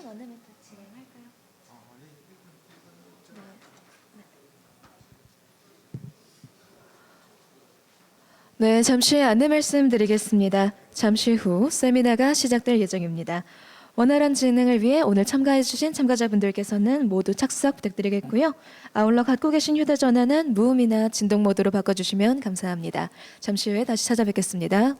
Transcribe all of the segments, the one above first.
안내멘트 진행할까요? 네, 잠시 안내 말씀드리겠습니다. 잠시 후 세미나가 시작될 예정입니다. 원활한 진행을 위해 오늘 참가해주신 참가자분들께서는 모두 착석 부탁드리겠고요. 아울러 갖고 계신 휴대전화는 무음이나 진동 모드로 바꿔주시면 감사합니다. 잠시 후에 다시 찾아뵙겠습니다.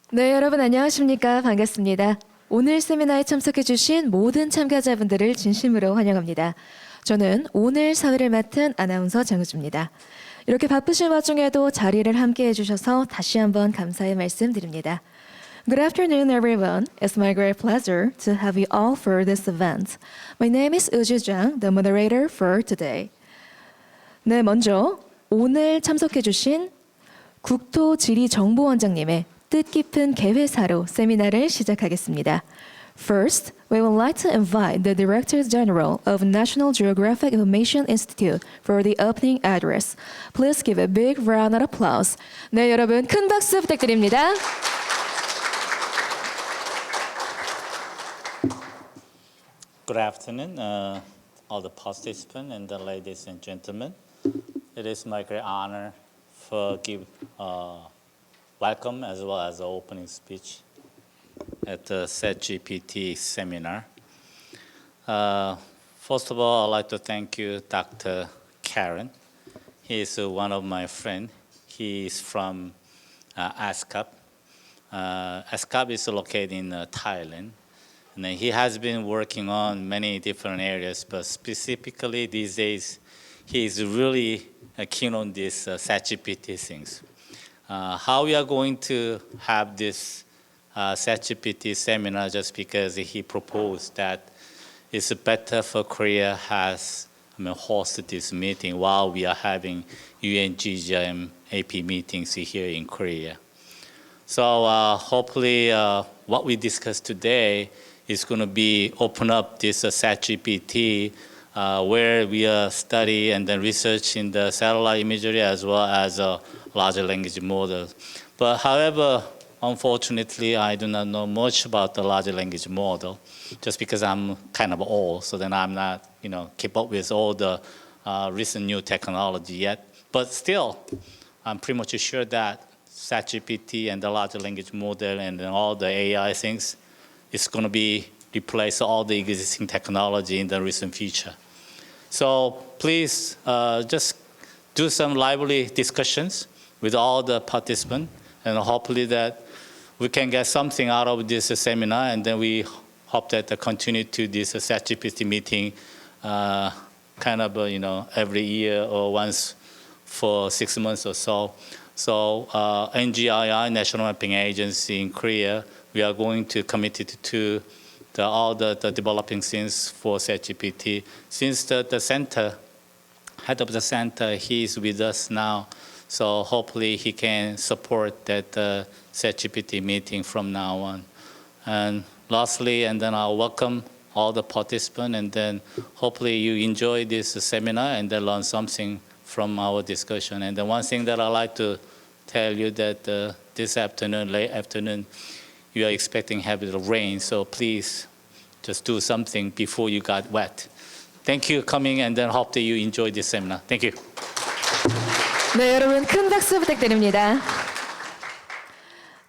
네, 여러분 안녕하십니까? 반갑습니다. 오늘 세미나에 참석해주신 모든 참가자분들을 진심으로 환영합니다. 저는 오늘 사회를 맡은 아나운서 장우주입니다. 이렇게 바쁘신 와중에도 자리를 함께 해주셔서 다시 한번 감사의 말씀드립니다. Good afternoon, everyone. It's my great pleasure to have you all for this event. My name is Uju Jang, the moderator for today. 네, 먼저 오늘 참석해주신 국토지리정보원장님의 뜻깊은 개회사로 세미나를 시작하겠습니다. First, we would like to invite the Director General of National Geographic Information Institute for the opening address. Please give a big round of applause. 네, 여러분 큰 박수 부탁드립니다. Good afternoon, all the participants and the ladies and gentlemen. It is my great honor to give welcome as well as the opening speech at the SETGPT seminar. First of all, I'd like to thank you, Dr. Karen. He is one of my friends. He is from Escap. Escap is located in Thailand. And he has been working on many different areas, but specifically these days, he is really keen on this SETGPT things. How we are going to have this SETGPT seminar just because he proposed that it's better for Korea host this meeting while we are having UNGGM AP meetings here in Korea. So hopefully what we discussed today is going to be open up this SETGPT where we study and then research in the satellite imagery as well as larger language models. But however, unfortunately, I do not know much about the larger language model just because I'm kind of old, so then I'm not, keep up with all the recent new technology yet. But still, I'm pretty much sure that SETGPT and the larger language model and then all the AI things is going to be replace all the existing technology in the recent future. So please just do some lively discussions with all the participants, and hopefully that we can get something out of this seminar, and then we hope that continue to this SETGPT meeting every year or once for 6 months or so. So NGII, National Mapping Agency in Korea, we are going to committed to all the developing things for ChatGPT. Since the center, head of the center, he is with us now. So hopefully he can support that ChatGPT meeting from now on. And lastly, and then I'll welcome all the participants, and then hopefully you enjoy this seminar and then learn something from our discussion. And the one thing that I'd like to tell you that this afternoon, late afternoon, you are expecting heavy rain, so please just do something before you got wet. Thank you for coming, and then hope that you enjoy this seminar. Thank you. 네, 여러분 큰 박수 부탁드립니다.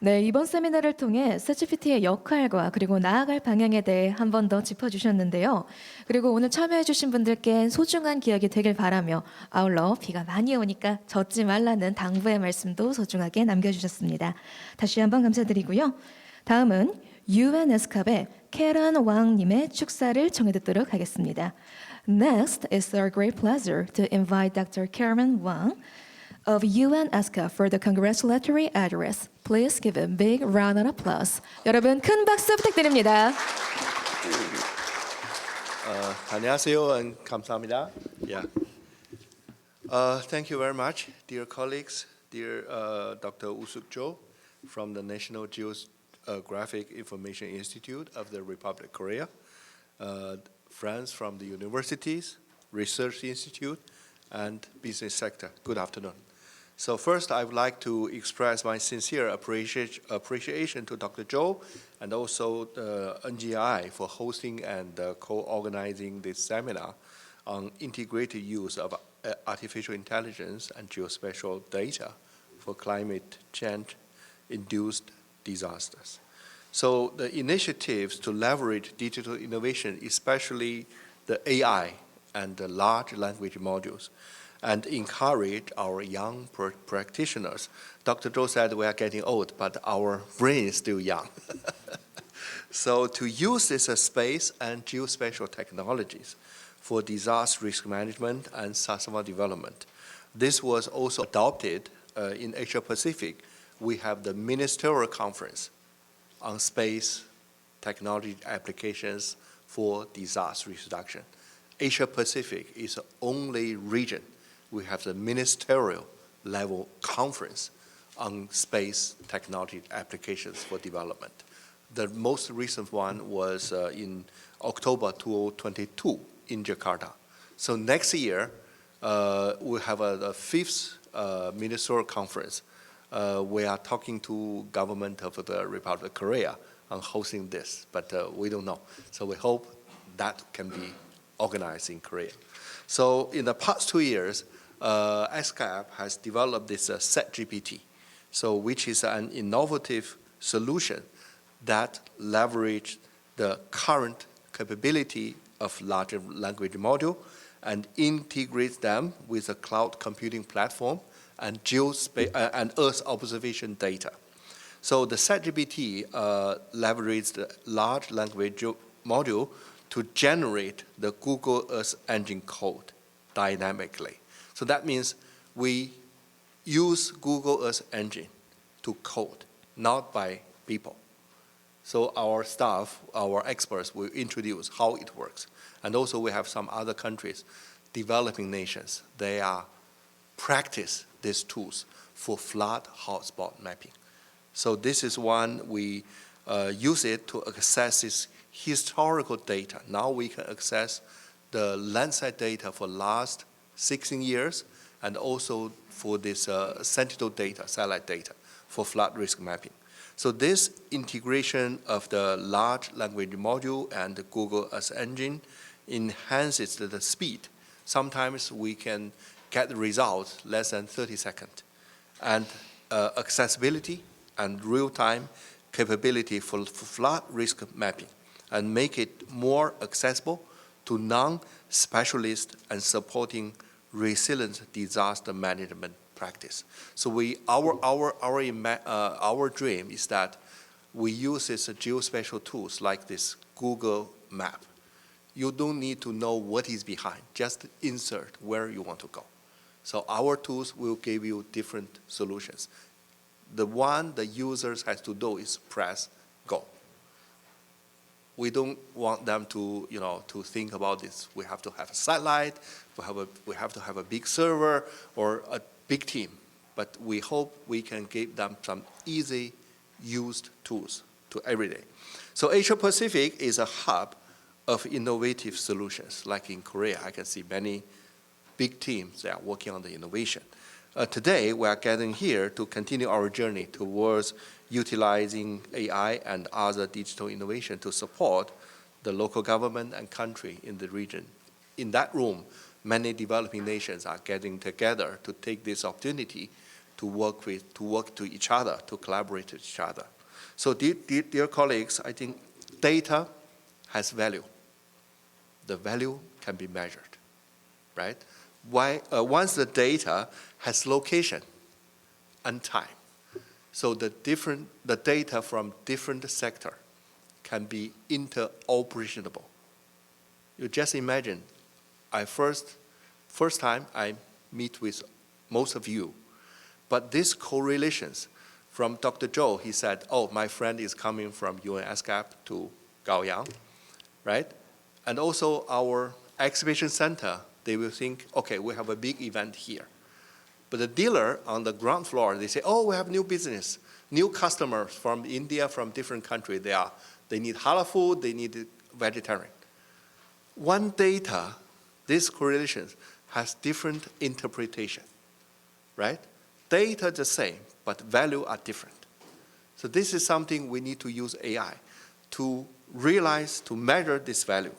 네, 이번 세미나를 통해 챗GPT의 역할과 그리고 나아갈 방향에 대해 한 번 더 짚어주셨는데요. 그리고 오늘 참여해주신 분들께 소중한 기억이 되길 바라며 아울러 비가 많이 오니까 젖지 말라는 당부의 말씀도 소중하게 남겨주셨습니다. 다시 한번 감사드리고요. 다음은 UN Escap의 캐런 왕님의 축사를 청해 듣도록 하겠습니다. Next, it's our great pleasure to invite Dr. Karen Wang of UN Escap for the congratulatory address. Please give a big round of applause. 여러분 큰 박수 부탁드립니다. 안녕하세요 and 감사합니다. Yeah. Thank you very much, dear colleagues, dear Dr. Woo-Suk Jo from the National Geographic Information Institute of the Republic of Korea, friends from the universities, research institute, and business sector. Good afternoon. So first, I would like to express my sincere appreciation to Dr. Zhou and also the NGI for hosting and co-organizing this seminar on integrated use of artificial intelligence and geospatial data for climate change-induced disasters. So the initiatives to leverage digital innovation, especially the AI and the large language modules, and encourage our young practitioners. Dr. Zhou said we are getting old, but our brain is still young. So to use this space and geospatial technologies for disaster risk management and sustainable development. This was also adopted in Asia Pacific. We have the Ministerial Conference on Space Technology Applications for Disaster Risk Reduction. Asia Pacific is the only region we have the ministerial level conference on space technology applications for development. The most recent one was in October 2022 in Jakarta. So next year, we'll have the fifth ministerial conference. We are talking to government of the Republic of Korea on hosting this, but we don't know. So we hope that can be organized in Korea. So in the past 2 years, Escap has developed this ChatGPT, so which is an innovative solution that leverages the current capability of large language module and integrates them with a cloud computing platform and and Earth observation data. So the ChatGPT leverages the large language module to generate the Google Earth Engine code dynamically. So that means we use Google Earth Engine to code, not by people. So our staff, our experts will introduce how it works. And also we have some other countries, developing nations, they are practice these tools for flood hotspot mapping. So this is one we use it to access this historical data. Now we can access the Landsat data for last 16 years and also for this Sentinel data, satellite data for flood risk mapping. So this integration of the large language module and the Google Earth Engine enhances the speed. Sometimes we can get the results less than 30 seconds. And accessibility and real-time capability for flood risk mapping and make it more accessible to non-specialists and supporting resilient disaster management practice. So our dream is that we use these geospatial tools like this Google map. You don't need to know what is behind, just insert where you want to go. So our tools will give you different solutions. The one the users has to do is press go. We don't want them to, to think about this. We have to have a satellite, we have to have a big server or a big team. But we hope we can give them some easy used tools to every day. So Asia Pacific is a hub of innovative solutions. Like in Korea, I can see many big teams that are working on the innovation. Today, we are gathering here to continue our journey towards utilizing AI and other digital innovation to support the local government and country in the region. In that room, many developing nations are getting together to take this opportunity to work to each other, to collaborate with each other. So dear colleagues, I think data has value. The value can be measured, right? Once the data has location and time, so the data from different sector can be interoperational. You just imagine, first time I meet with most of you, but these correlations from Dr. Zhou, he said, oh, my friend is coming from UN Escap to Gaoyang, right? And also our exhibition center, they will think, okay, we have a big event here. But the dealer on the ground floor, they say, oh, we have new business, new customers from India, from different countries. They need halal food, they need vegetarian. One data, these correlations has different interpretation, right? Data the same, but value are different. So this is something we need to use AI to realize, to measure this value.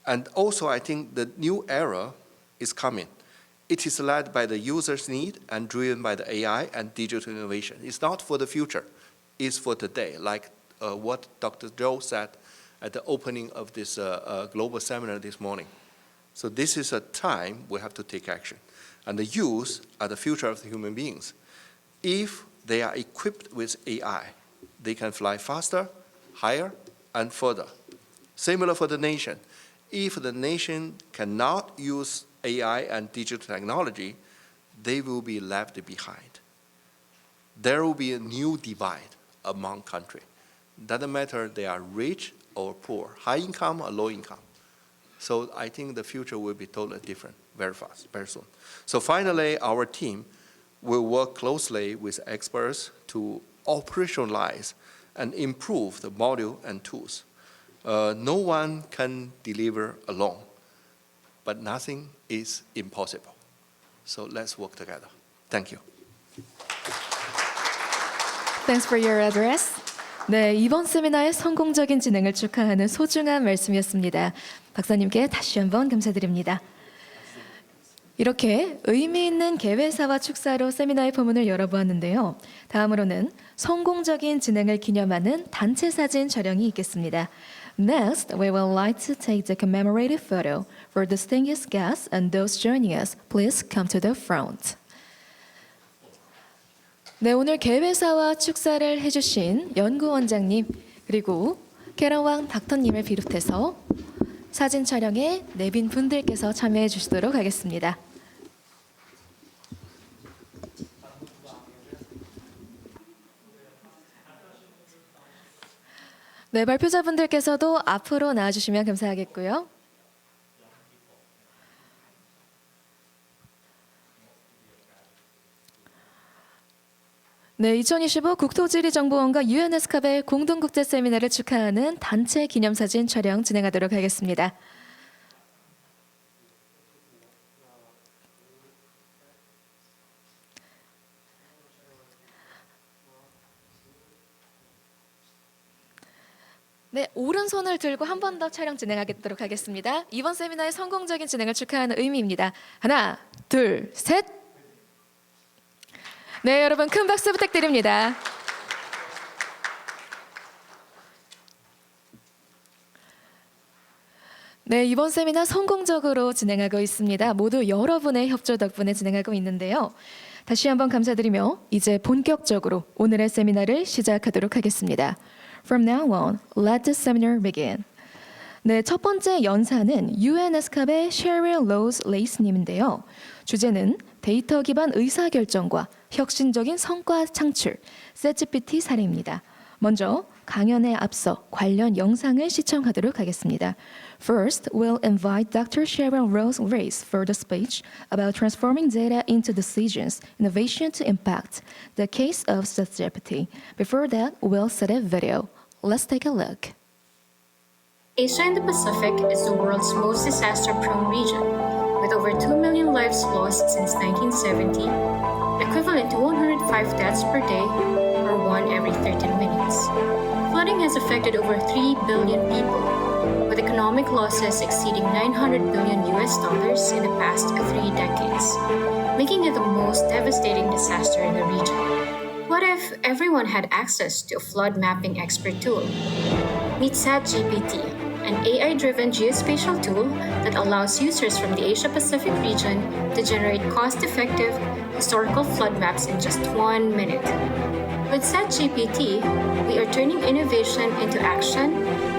And also, I think the new era is coming. It is led by the user's need and driven by the AI and digital innovation. It's not for the future, it's for today, like what Dr. Zhou said at the opening of this global seminar this morning. So this is a time we have to take action. And the youth are the future of the human beings. If they are equipped with AI, they can fly faster, higher, and further. Similar for the nation. If the nation cannot use AI and digital technology, they will be left behind. There will be a new divide among countries. Doesn't matter they are rich or poor, high income or low income. So I think the future will be totally different very fast, very soon. So finally, our team will work closely with experts to operationalize and improve the module and tools. No one can deliver alone, but nothing is impossible. So let's work together. Thank you. Thanks for your address. 네, 이번 세미나의 성공적인 진행을 축하하는 소중한 말씀이었습니다. 박사님께 다시 한번 감사드립니다. 이렇게 의미 있는 개회사와 축사로 세미나의 포문을 열어보았는데요. 다음으로는 성공적인 진행을 기념하는 단체 사진 촬영이 있겠습니다. Next, we would like to take the commemorative photo. For distinguished guests and those joining us, please come to the front. 네, 오늘 개회사와 축사를 해주신 연구원장님 그리고 캐런왕 닥터님을 비롯해서 사진 촬영에 내빈 분들께서 참여해 주시도록 하겠습니다. 네, 발표자분들께서도 앞으로 나와주시면 감사하겠고요. 네, 2025 국토지리정보원과 UN Escap의 공동 국제 세미나를 축하하는 단체 기념사진 촬영 진행하도록 하겠습니다. 네, 오른손을 들고 한 번 더 촬영 진행하도록 하겠습니다. 이번 세미나의 성공적인 진행을 축하하는 의미입니다. 하나, 둘, 셋. 네, 여러분 큰 박수 부탁드립니다. 네, 이번 세미나 성공적으로 진행하고 있습니다. 모두 여러분의 협조 덕분에 진행하고 있는데요. 다시 한번 감사드리며 이제 본격적으로 오늘의 세미나를 시작하도록 하겠습니다. From now on, let the seminar begin. 네, 첫 번째 연사는 UN Escap의 Sheryl Rose Lace님인데요. 주제는 데이터 기반 의사결정과 혁신적인 성과 창출, 셋GPT 사례입니다. 먼저 강연에 앞서 관련 영상을 시청하도록 하겠습니다. First, we'll invite Dr. Cheryl Rose Reyes for the speech about transforming data into decisions, innovation to impact, the case of 셋GPT. Before that, we'll set a video. Let's take a look. Asia and the Pacific is the world's most disaster-prone region, with over 2 million lives lost since 1970, equivalent to 105 deaths per day, or one every 13 minutes. Flooding has affected over 3 billion people, with economic losses exceeding $900 billion in the past 3 decades, making it the most devastating disaster in the region. What if everyone had access to a flood mapping expert tool? Meet 셋GPT, an AI-driven geospatial tool that allows users from the Asia-Pacific region to generate cost-effective historical flood maps in just 1 minute. With 셋GPT, we are turning innovation into action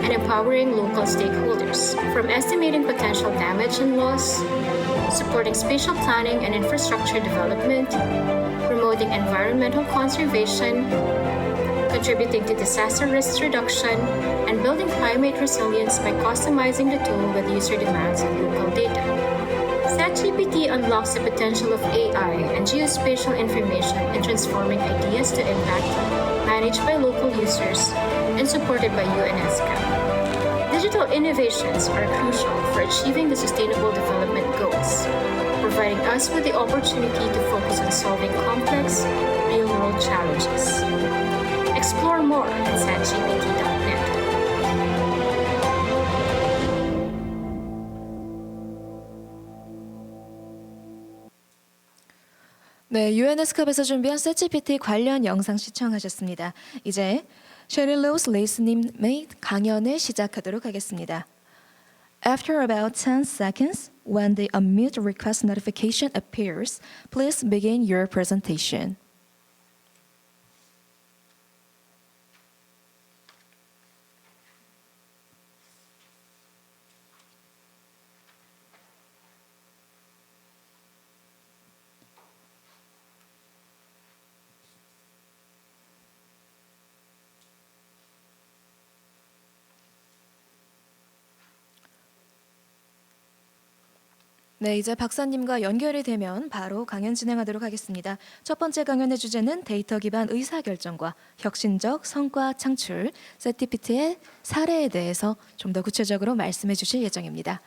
and empowering local stakeholders, from estimating potential damage and loss, supporting spatial planning and infrastructure development, promoting environmental conservation, contributing to disaster risk reduction, and building climate resilience by customizing the tool with user demands and local data. 셋GPT unlocks the potential of AI and geospatial information in transforming ideas to impact, managed by local users and supported by UN Escap. Digital innovations are crucial for achieving the Sustainable Development Goals, providing us with the opportunity to focus on solving complex, real-world challenges. Explore more at 셋GPT.net. 네, UNSCAP에서 준비한 셋GPT 관련 영상 시청하셨습니다. 이제 셰릴 로스 레이스님의 강연을 시작하도록 하겠습니다. After about 10 seconds, when the unmute request notification appears, please begin your presentation. 네, 이제 박사님과 연결이 되면 바로 강연 진행하도록 하겠습니다. 첫 번째 강연의 주제는 데이터 기반 의사결정과 혁신적 성과 창출, 셋GPT의 사례에 대해서 좀 더 구체적으로 말씀해 주실 예정입니다.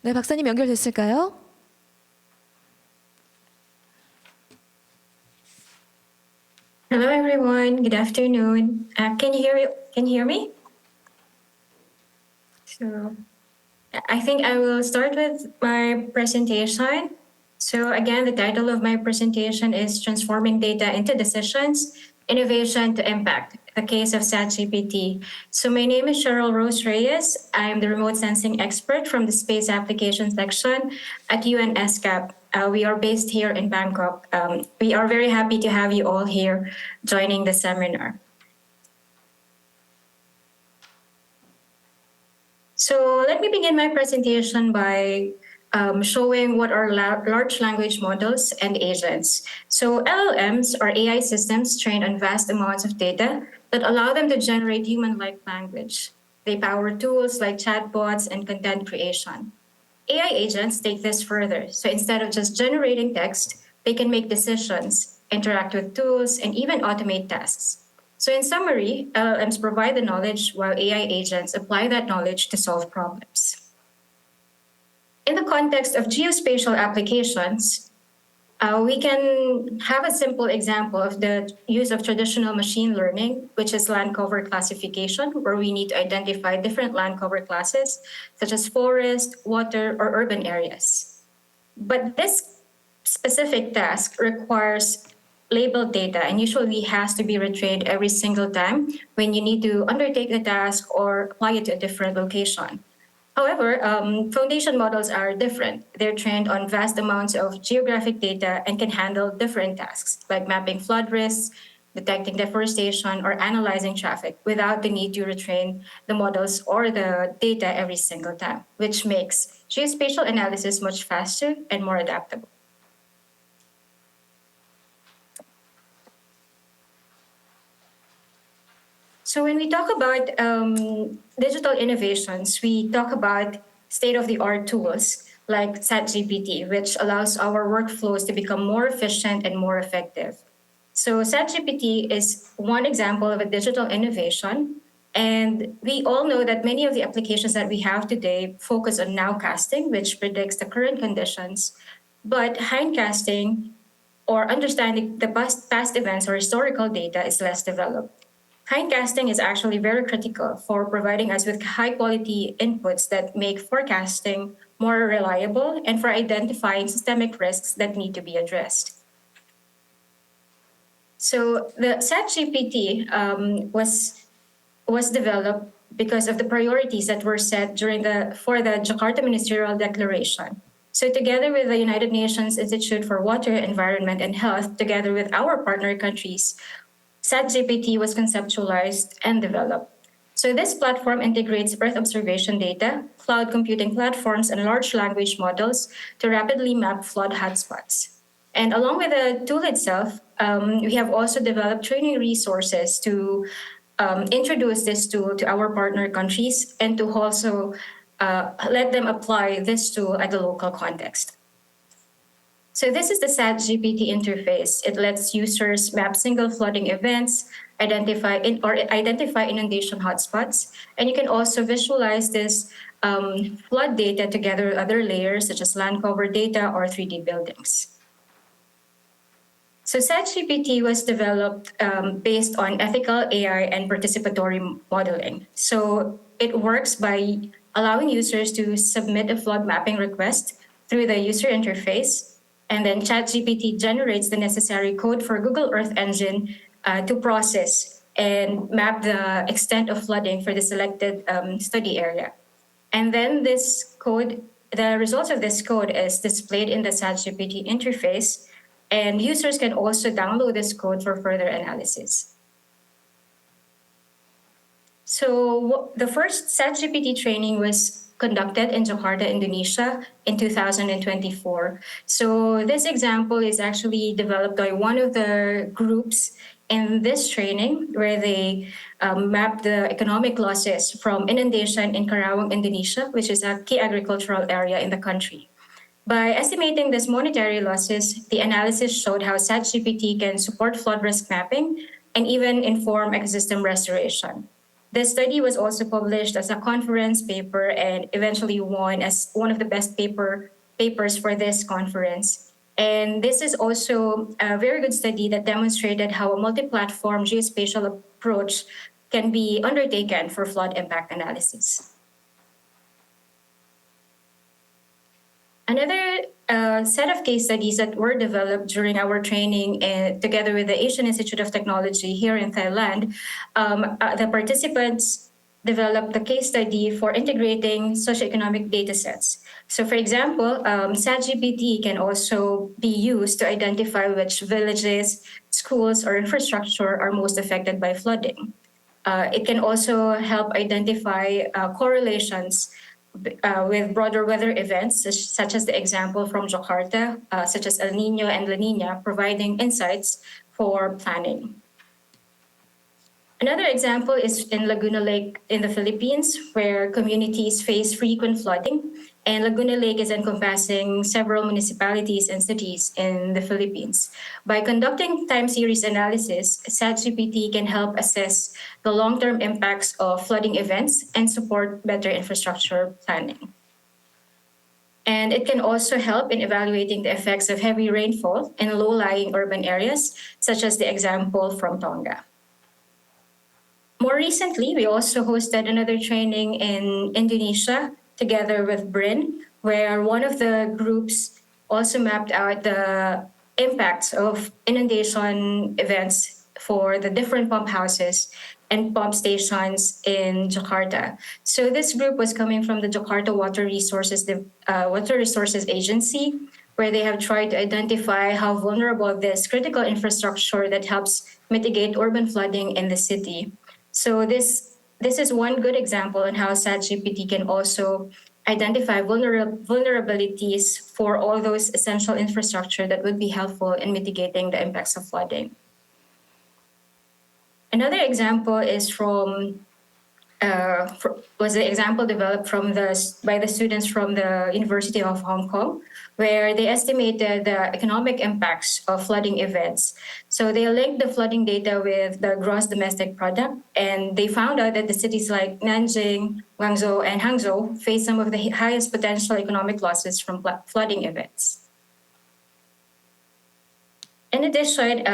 네, 박사님 연결됐을까요? Hello, everyone. Good afternoon. Can you hear me? So, I think I will start with my presentation. So again, the title of my presentation is Transforming Data into Decisions, Innovation to Impact, the case of 셋GPT. So my name is Cheryl Rose Reyes. I'm the remote sensing expert from the Space Application section at UN Escap. We are based here in Bangkok. We are very happy to have you all here joining the seminar. So let me begin my presentation by showing what are large language models and agents. So LLMs are AI systems trained on vast amounts of data that allow them to generate human-like language. They power tools like chatbots and content creation. AI agents take this further. So instead of just generating text, they can make decisions, interact with tools, and even automate tasks. So in summary, LLMs provide the knowledge while AI agents apply that knowledge to solve problems. In the context of geospatial applications, we can have a simple example of the use of traditional machine learning, which is land cover classification, where we need to identify different land cover classes, such as forest, water, or urban areas. But this specific task requires labeled data and usually has to be retrained every single time when you need to undertake the task or apply it to a different location. However, foundation models are different. They're trained on vast amounts of geographic data and can handle different tasks like mapping flood risks, detecting deforestation, or analyzing traffic without the need to retrain the models or the data every single time, which makes geospatial analysis much faster and more adaptable. So when we talk about digital innovations, we talk about state-of-the-art tools like ChatGPT, which allows our workflows to become more efficient and more effective. So ChatGPT is one example of a digital innovation. And we all know that many of the applications that we have today focus on nowcasting, which predicts the current conditions. But hindcasting, or understanding the past events or historical data, is less developed. Hindcasting is actually very critical for providing us with high-quality inputs that make forecasting more reliable and for identifying systemic risks that need to be addressed. So the ChatGPT was developed because of the priorities that were set for the Jakarta Ministerial Declaration. So together with the United Nations Institute for Water, Environment, and Health, together with our partner countries, ChatGPT was conceptualized and developed. So this platform integrates Earth observation data, cloud computing platforms, and large language models to rapidly map flood hotspots. And along with the tool itself, we have also developed training resources to introduce this tool to our partner countries and to also let them apply this tool at the local context. So this is the ChatGPT interface. It lets users map single flooding events, identify inundation hotspots, and you can also visualize this flood data together with other layers such as land cover data or 3D buildings. So ChatGPT was developed based on ethical AI and participatory modeling. So it works by allowing users to submit a flood mapping request through the user interface, and then ChatGPT generates the necessary code for Google Earth Engine to process and map the extent of flooding for the selected study area. And then this code, the results of this code is displayed in the ChatGPT interface, and users can also download this code for further analysis. So the first ChatGPT training was conducted in Jakarta, Indonesia in 2024. So this example is actually developed by one of the groups in this training where they mapped the economic losses from inundation in Karawang, Indonesia, which is a key agricultural area in the country. By estimating these monetary losses, the analysis showed how ChatGPT can support flood risk mapping and even inform ecosystem restoration. This study was also published as a conference paper and eventually won as one of the best papers for this conference. And this is also a very good study that demonstrated how a multi-platform geospatial approach can be undertaken for flood impact analysis. Another set of case studies that were developed during our training together with the Asian Institute of Technology here in Thailand, the participants developed the case study for integrating socioeconomic data sets. So for example, ChatGPT can also be used to identify which villages, schools, or infrastructure are most affected by flooding. It can also help identify correlations with broader weather events, such as the example from Jakarta, such as El Nino and La Nina, providing insights for planning. Another example is in Laguna Lake in the Philippines, where communities face frequent flooding. And Laguna Lake is encompassing several municipalities and cities in the Philippines. By conducting time series analysis, ChatGPT can help assess the long-term impacts of flooding events and support better infrastructure planning. And it can also help in evaluating the effects of heavy rainfall in low-lying urban areas, such as the example from Tonga. More recently, we also hosted another training in Indonesia together with BRIN, where one of the groups also mapped out the impacts of inundation events for the different pump houses and pump stations in Jakarta. So this group was coming from the Jakarta Water Resources Agency, where they have tried to identify how vulnerable this critical infrastructure that helps mitigate urban flooding in the city. So this is one good example on how ChatGPT can also identify vulnerabilities for all those essential infrastructure that would be helpful in mitigating the impacts of flooding. Another example is was the example developed by the students from the University of Hong Kong, where they estimated the economic impacts of flooding events. So they linked the flooding data with the gross domestic product, and they found out that the cities like Nanjing, Guangzhou, and Hangzhou face some of the highest potential economic losses from flooding events. In addition,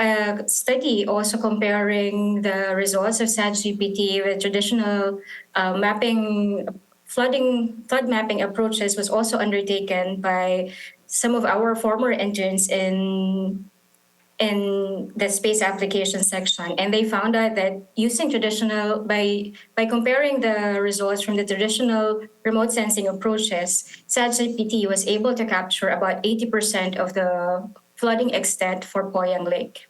a study also comparing the results of SAT-GPT with traditional flood mapping approaches was also undertaken by some of our former interns in the space application section, and they found out that by comparing the results from the traditional remote sensing approaches, SAT-GPT was able to capture about 80% of the flooding extent for Poyang Lake.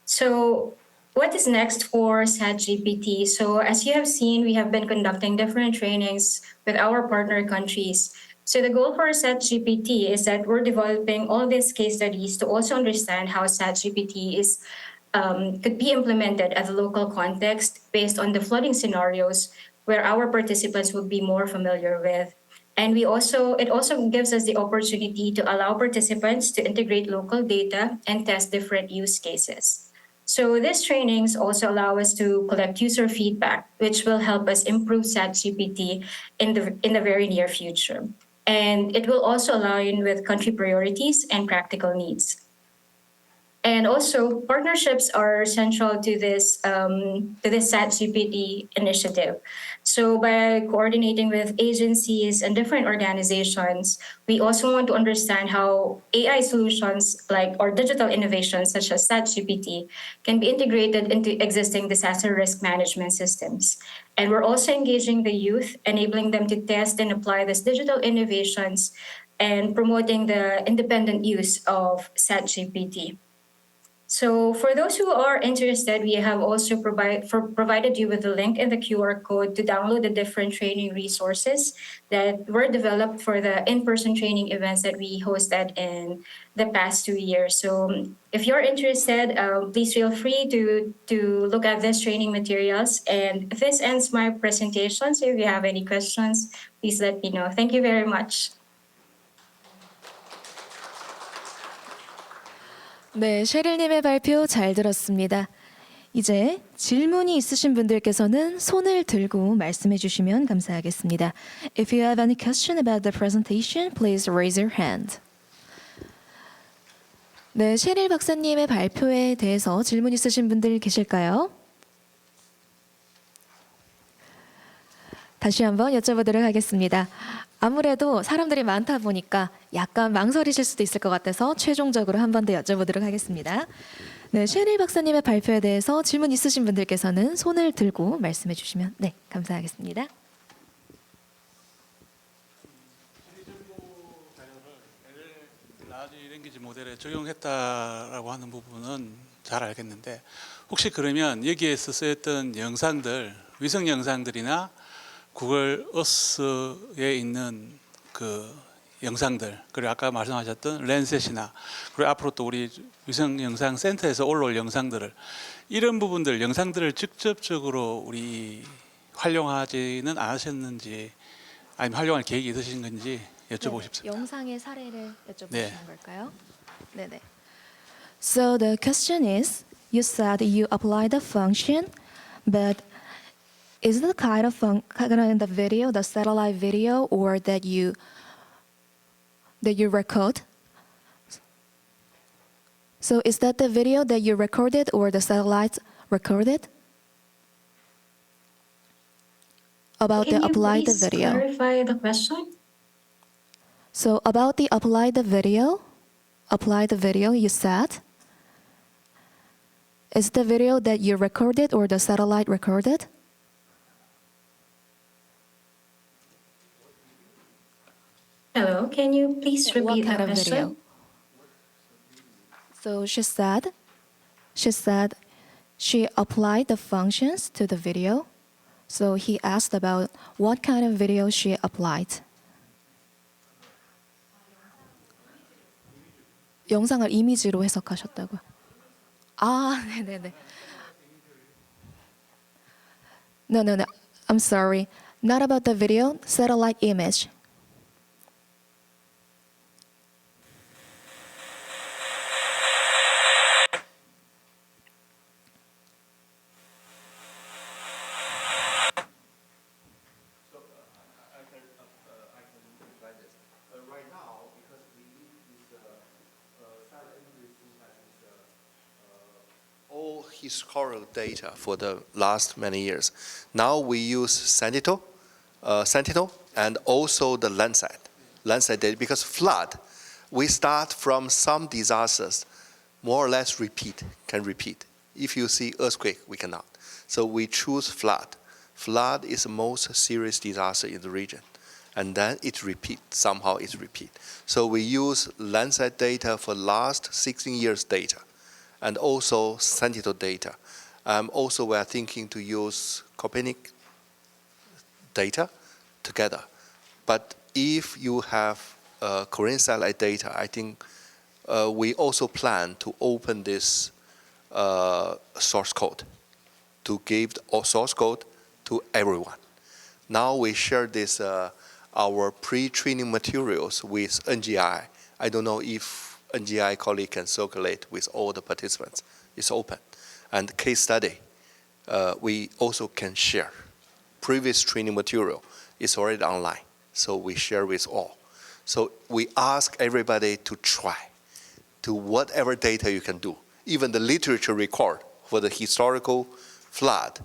So what is next for SAT-GPT? So as you have seen, we have been conducting different trainings with our partner countries. So the goal for SAT-GPT is that we're developing all these case studies to also understand how SAT-GPT could be implemented at the local context based on the flooding scenarios where our participants would be more familiar with. And it also gives us the opportunity to allow participants to integrate local data and test different use cases. So these trainings also allow us to collect user feedback, which will help us improve SAT-GPT in the very near future. And it will also align with country priorities and practical needs. And also, partnerships are central to this SAT-GPT initiative. So by coordinating with agencies and different organizations, we also want to understand how AI solutions or digital innovations such as SAT-GPT can be integrated into existing disaster risk management systems. And we're also engaging the youth, enabling them to test and apply these digital innovations and promoting the independent use of SAT-GPT. So for those who are interested, we have also provided you with a link in the QR code to download the different training resources that were developed for the in-person training events that we hosted in the past 2 years. So if you're interested, please feel free to look at these training materials. And this ends my presentation. So if you have any questions, please let me know. Thank you very much. 네, 셰릴님의 발표 잘 들었습니다. 이제 질문이 있으신 분들께서는 손을 들고 말씀해 주시면 감사하겠습니다. If you have any question about the presentation, please raise your hand. 네, 셰릴 박사님의 발표에 대해서 질문 있으신 분들 계실까요? 다시 한번 여쭤보도록 하겠습니다. 아무래도 사람들이 많다 보니까 약간 망설이실 수도 있을 것 같아서 최종적으로 한 번 더 여쭤보도록 하겠습니다. 네, 셰릴 박사님의 발표에 대해서 질문 있으신 분들께서는 손을 들고 말씀해 주시면 감사하겠습니다. 라지 랭귀지 모델에 적용했다라고 하는 부분은 잘 알겠는데 혹시 그러면 여기에서 쓰였던 영상들, 위성 영상들이나 구글 어스에 있는 그 영상들, 그리고 아까 말씀하셨던 랜셋이나 그리고 앞으로 또 우리 위성 영상 센터에서 올라올 영상들을 이런 부분들 영상들을 직접적으로 우리 활용하지는 않으셨는지 아니면 활용할 계획이 있으신 건지 여쭤보고 싶습니다. 영상의 사례를 여쭤보시는 걸까요? 네네. So the question is, you said you applied the function, but is it the kind of the video, the satellite video, or that you record? So is that the video that you recorded or the satellite recorded? About the applied video. Can you please clarify the question? So about the applied video you said, is the video that you recorded or the satellite recorded? Hello, can you please repeat What kind the of question? video? So she said she applied the functions to the video. So he asked about what kind of video she applied. 영상을 이미지로 해석하셨다고요? 아, 네네네. No, no, no. I'm sorry. Not about the video, satellite image. Right now, because we need this satellite imagery all historical data for the last many years. Now we use Sentinel, and also the Landsat data, because flood, we start from some disasters, more or less can repeat. If you see earthquake, we cannot. So we choose flood. Flood is the most serious disaster in the region. And then somehow it repeat. So we use Landsat data for last 16 years data, and also Sentinel data. Also, we are thinking to use Copernic data together. But if you have Korean satellite data, I think we also plan to open this source code, to give source code to everyone. Now we share this our pre-training materials with NGI. I don't know if NGI colleague can circulate with all the participants. It's open. And case study, we also can share. Previous training material is already online, so we share with all. So we ask everybody to try to whatever data you can do, even the literature record for the historical flood,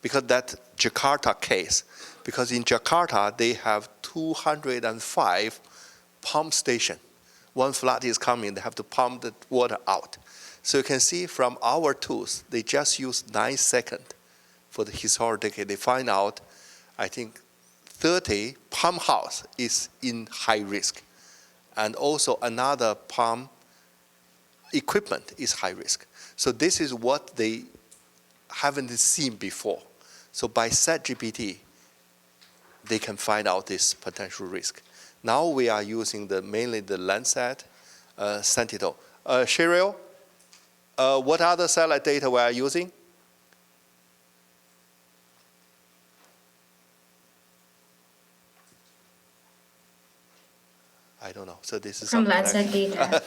because that Jakarta case, because in Jakarta they have 205 pump stations. One flood is coming, they have to pump the water out. So you can see from our tools, they just use 9 seconds for the historical decade. They find out, I think, 30 pump house is in high risk. And also another pump equipment is high risk. So this is what they haven't seen before. So by ChatGPT, they can find out this potential risk. Now we are using mainly the Landsat, Sentinel. Cheryl, what other satellite data we are using? I don't know. So this is From something Landsat data.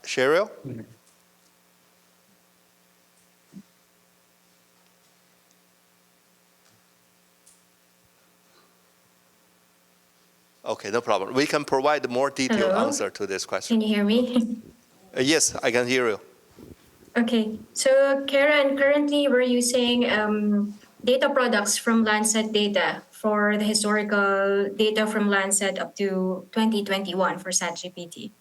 Cheryl? Okay, no problem. We can provide more detailed Hello? answer to this question. Can you hear me? Yes, I can hear you. Okay, so Karen, currently we're using data products from Landsat data for the historical data from Landsat up to 2021 for SAT-GPT.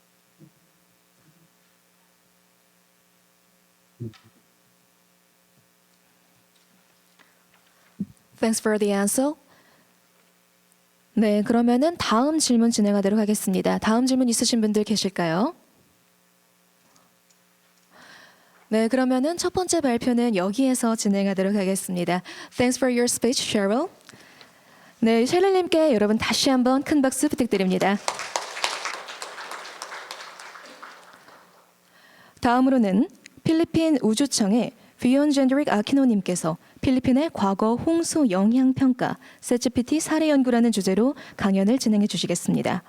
Thanks for the answer. 네, 그러면은 다음 질문 진행하도록 하겠습니다. 다음 질문 있으신 분들 계실까요? 네, 그러면은 첫 번째 발표는 여기에서 진행하도록 하겠습니다. Thanks for your speech, Cheryl. 네, 셰릴님께 여러분 다시 한번 큰 박수 부탁드립니다. 다음으로는 필리핀 우주청의 비욘젠드릭 아키노님께서 필리핀의 과거 홍수 영향 평가 ChatGPT 사례 연구라는 주제로 강연을 진행해 주시겠습니다.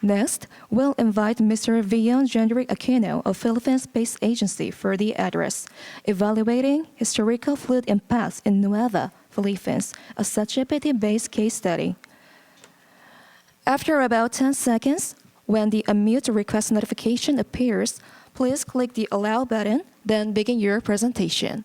Next, we'll invite Mr. Vion-Gendrick Aquino of Philippine Space Agency for the address, Evaluating Historical Flood Impacts in Nueva, Philippines, a ChatGPT-based case study. After about 10 seconds, when the unmute request notification appears, please click the Allow button, then begin your presentation.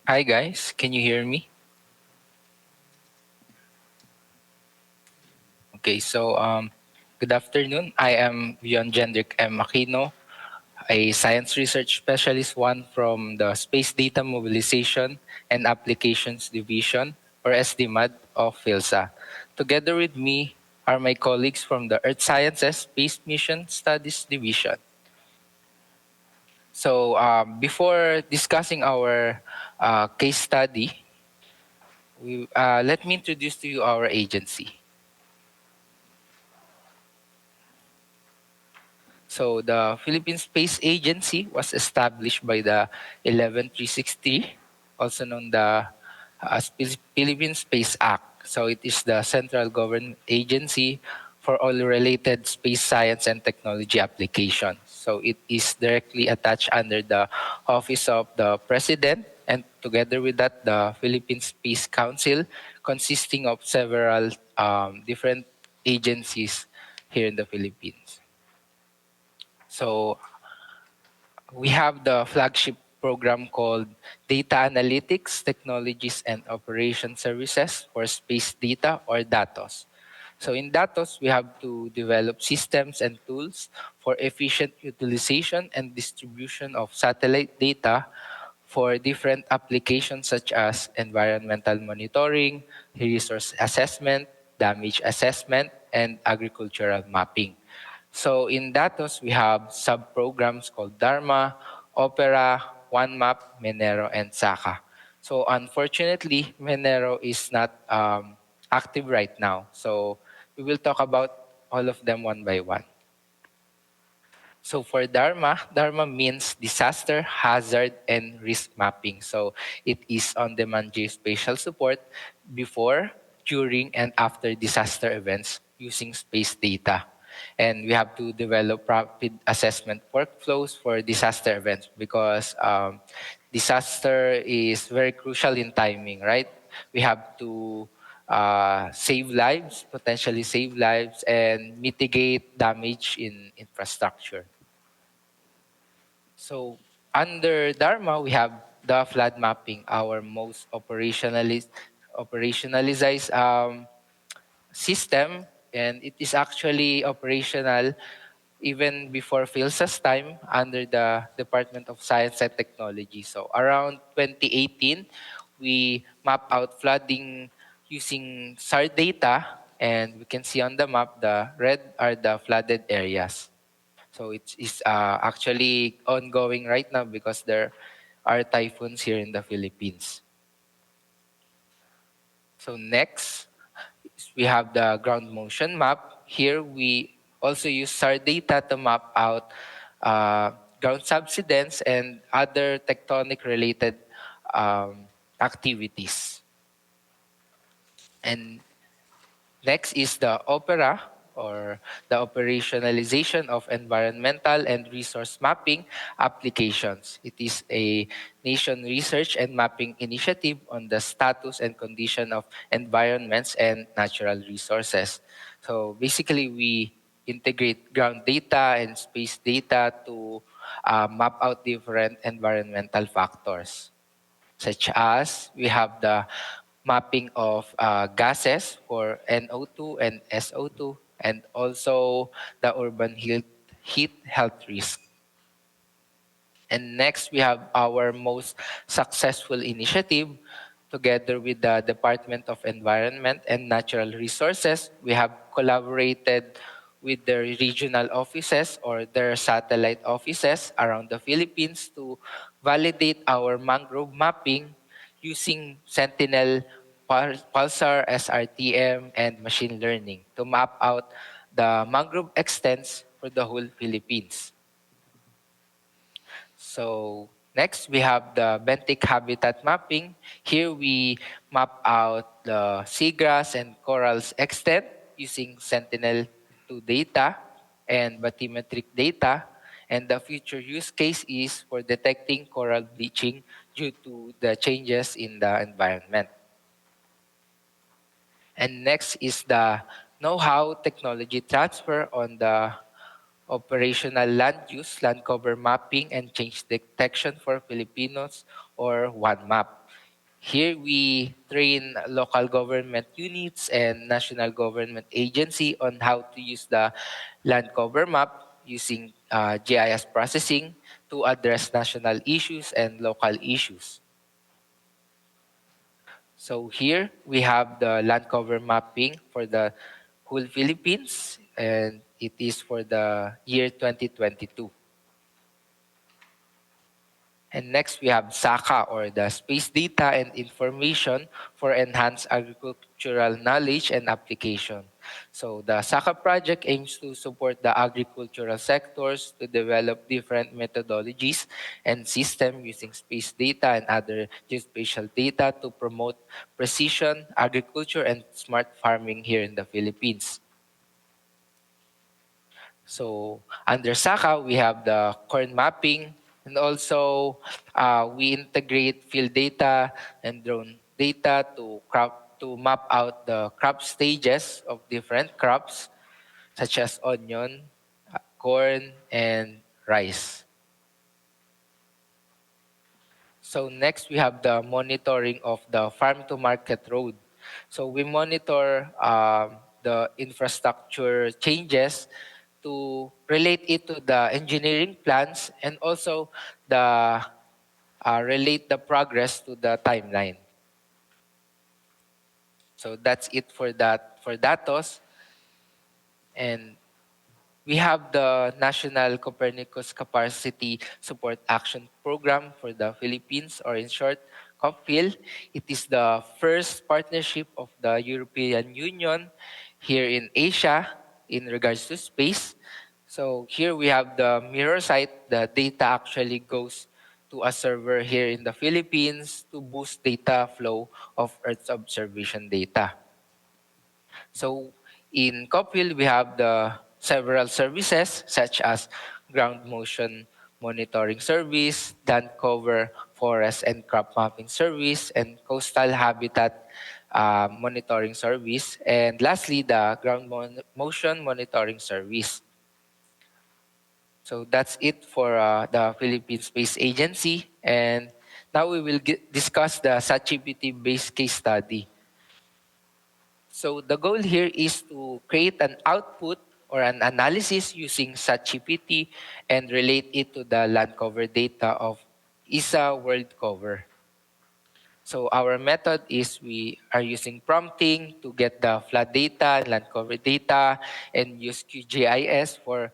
Hi guys, can you hear me? Okay, so good afternoon. I am Vion-Gendrick M. Aquino, a Science Research Specialist 1 from the Space Data Mobilization and Applications Division, or SDMAD, of PhilSA. Together with me are my colleagues from the Earth Sciences Space Mission Studies Division. So before discussing our case study, let me introduce to you our agency. So the Philippine Space Agency was established by the 11360, also known the Philippine Space Act. So it is the central government agency for all related space science and technology applications. So it is directly attached under the Office of the President, and together with that, the Philippine Space Council, consisting of several different agencies here in the Philippines. So we have the flagship program called Data Analytics, Technologies and Operation Services for Space Data, or DATOS. So in DATOS, we have to develop systems and tools for efficient utilization and distribution of satellite data for different applications such as environmental monitoring, resource assessment, damage assessment, and agricultural mapping. So in Datos, we have sub-programs called Dharma, Opera, OneMap, Menero, and Saka. So unfortunately, Menero is not active right now. So we will talk about all of them one by one. So for Dharma, Dharma means disaster, hazard, and risk mapping. So it is on-demand geospatial support before, during, and after disaster events using space data. And we have to develop rapid assessment workflows for disaster events because disaster is very crucial in timing, right? We have to save lives, potentially save lives, and mitigate damage in infrastructure. So under Dharma, we have the flood mapping, our most operationalized system, and it is actually operational even before PhilSA's time under the Department of Science and Technology. So around 2018, we map out flooding using SAR data, and we can see on the map the red are the flooded areas. So it's actually ongoing right now because there are typhoons here in the Philippines. So next, we have the ground motion map. Here we also use SAR data to map out ground subsidence and other tectonic related activities. And next is the OPERA, or the operationalization of environmental and resource mapping applications. It is a nation research and mapping initiative on the status and condition of environments and natural resources. So basically, we integrate ground data and space data to map out different environmental factors, such as we have the mapping of gases for NO2 and SO2, and also the urban heat health risk. And next, we have our most successful initiative. Together with the Department of Environment and Natural Resources, we have collaborated with their regional offices or their satellite offices around the Philippines to validate our mangrove mapping using Sentinel, Pulsar, SRTM, and machine learning to map out the mangrove extents for the whole Philippines. So next, we have the benthic habitat mapping. Here we map out the seagrass and corals extent using Sentinel-2 data and bathymetric data. And the future use case is for detecting coral bleaching due to the changes in the environment. And next is the know-how technology transfer on the operational land use, land cover mapping, and change detection for Filipinos, or OneMap. Here we train local government units and national government agency on how to use the land cover map using GIS processing to address national issues and local issues. So here we have the land cover mapping for the whole Philippines, and it is for the year 2022. And next, we have SACA, or the Space Data and Information for Enhanced Agricultural Knowledge and Application. So the SACA project aims to support the agricultural sectors to develop different methodologies and systems using space data and other geospatial data to promote precision agriculture and smart farming here in the Philippines. So under SACA, we have the corn mapping, and also we integrate field data and drone data to map out the crop stages of different crops, such as onion, corn, and rice. So next, we have the monitoring of the farm-to-market road. So we monitor the infrastructure changes to relate it to the engineering plans, and also the relate the progress to the timeline. So that's it for that for datos. And we have the National Copernicus Capacity Support Action Program for the Philippines, or in short, COPPHIL. It is the first partnership of the European Union here in Asia in regards to space. So here we have the mirror site. The data actually goes to a server here in the Philippines to boost data flow of Earth's observation data. So in COPWIL, we have the several services such as ground motion monitoring service, land cover, forest and crop mapping service, and coastal habitat monitoring service, and lastly, the ground motion monitoring service. So that's it for the Philippine Space Agency. And now we will discuss the SATGPT-based case study. So the goal here is to create an output or an analysis using SATGPT and relate it to the land cover data of ESA world cover. So our method is we are using prompting to get the flood data, land cover data, and use QGIS for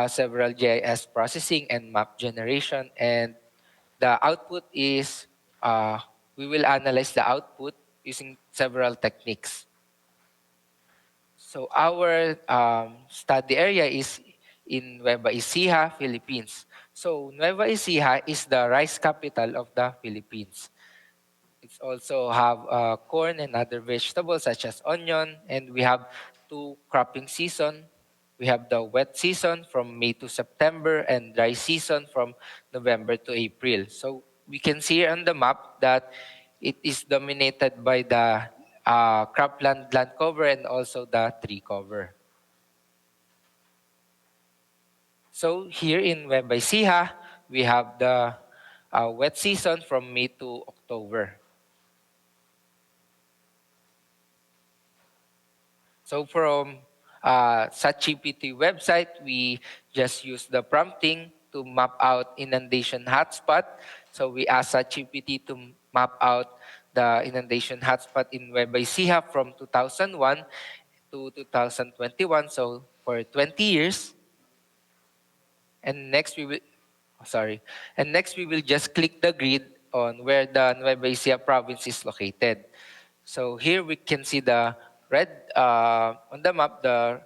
several GIS processing and map generation. And the output is, we will analyze the output using several techniques. So our study area is in Nueva Ecija, Philippines. So Nueva Ecija is the rice capital of the Philippines. It also have corn and other vegetables such as onion, and we have two cropping season. We have the wet season from May to September and dry season from November to April. So we can see on the map that it is dominated by the cropland land cover and also the tree cover. So here in Nueva Ecija, we have the wet season from May to October. So from SATGPT website, we just use the prompting to map out inundation hotspot. So we ask SATGPT to map out the inundation hotspot in Nueva Ecija from 2001 to 2021, so for 20 years. And next we will just click the grid on where the Nueva Ecija province is located. So here we can see the red on the map. The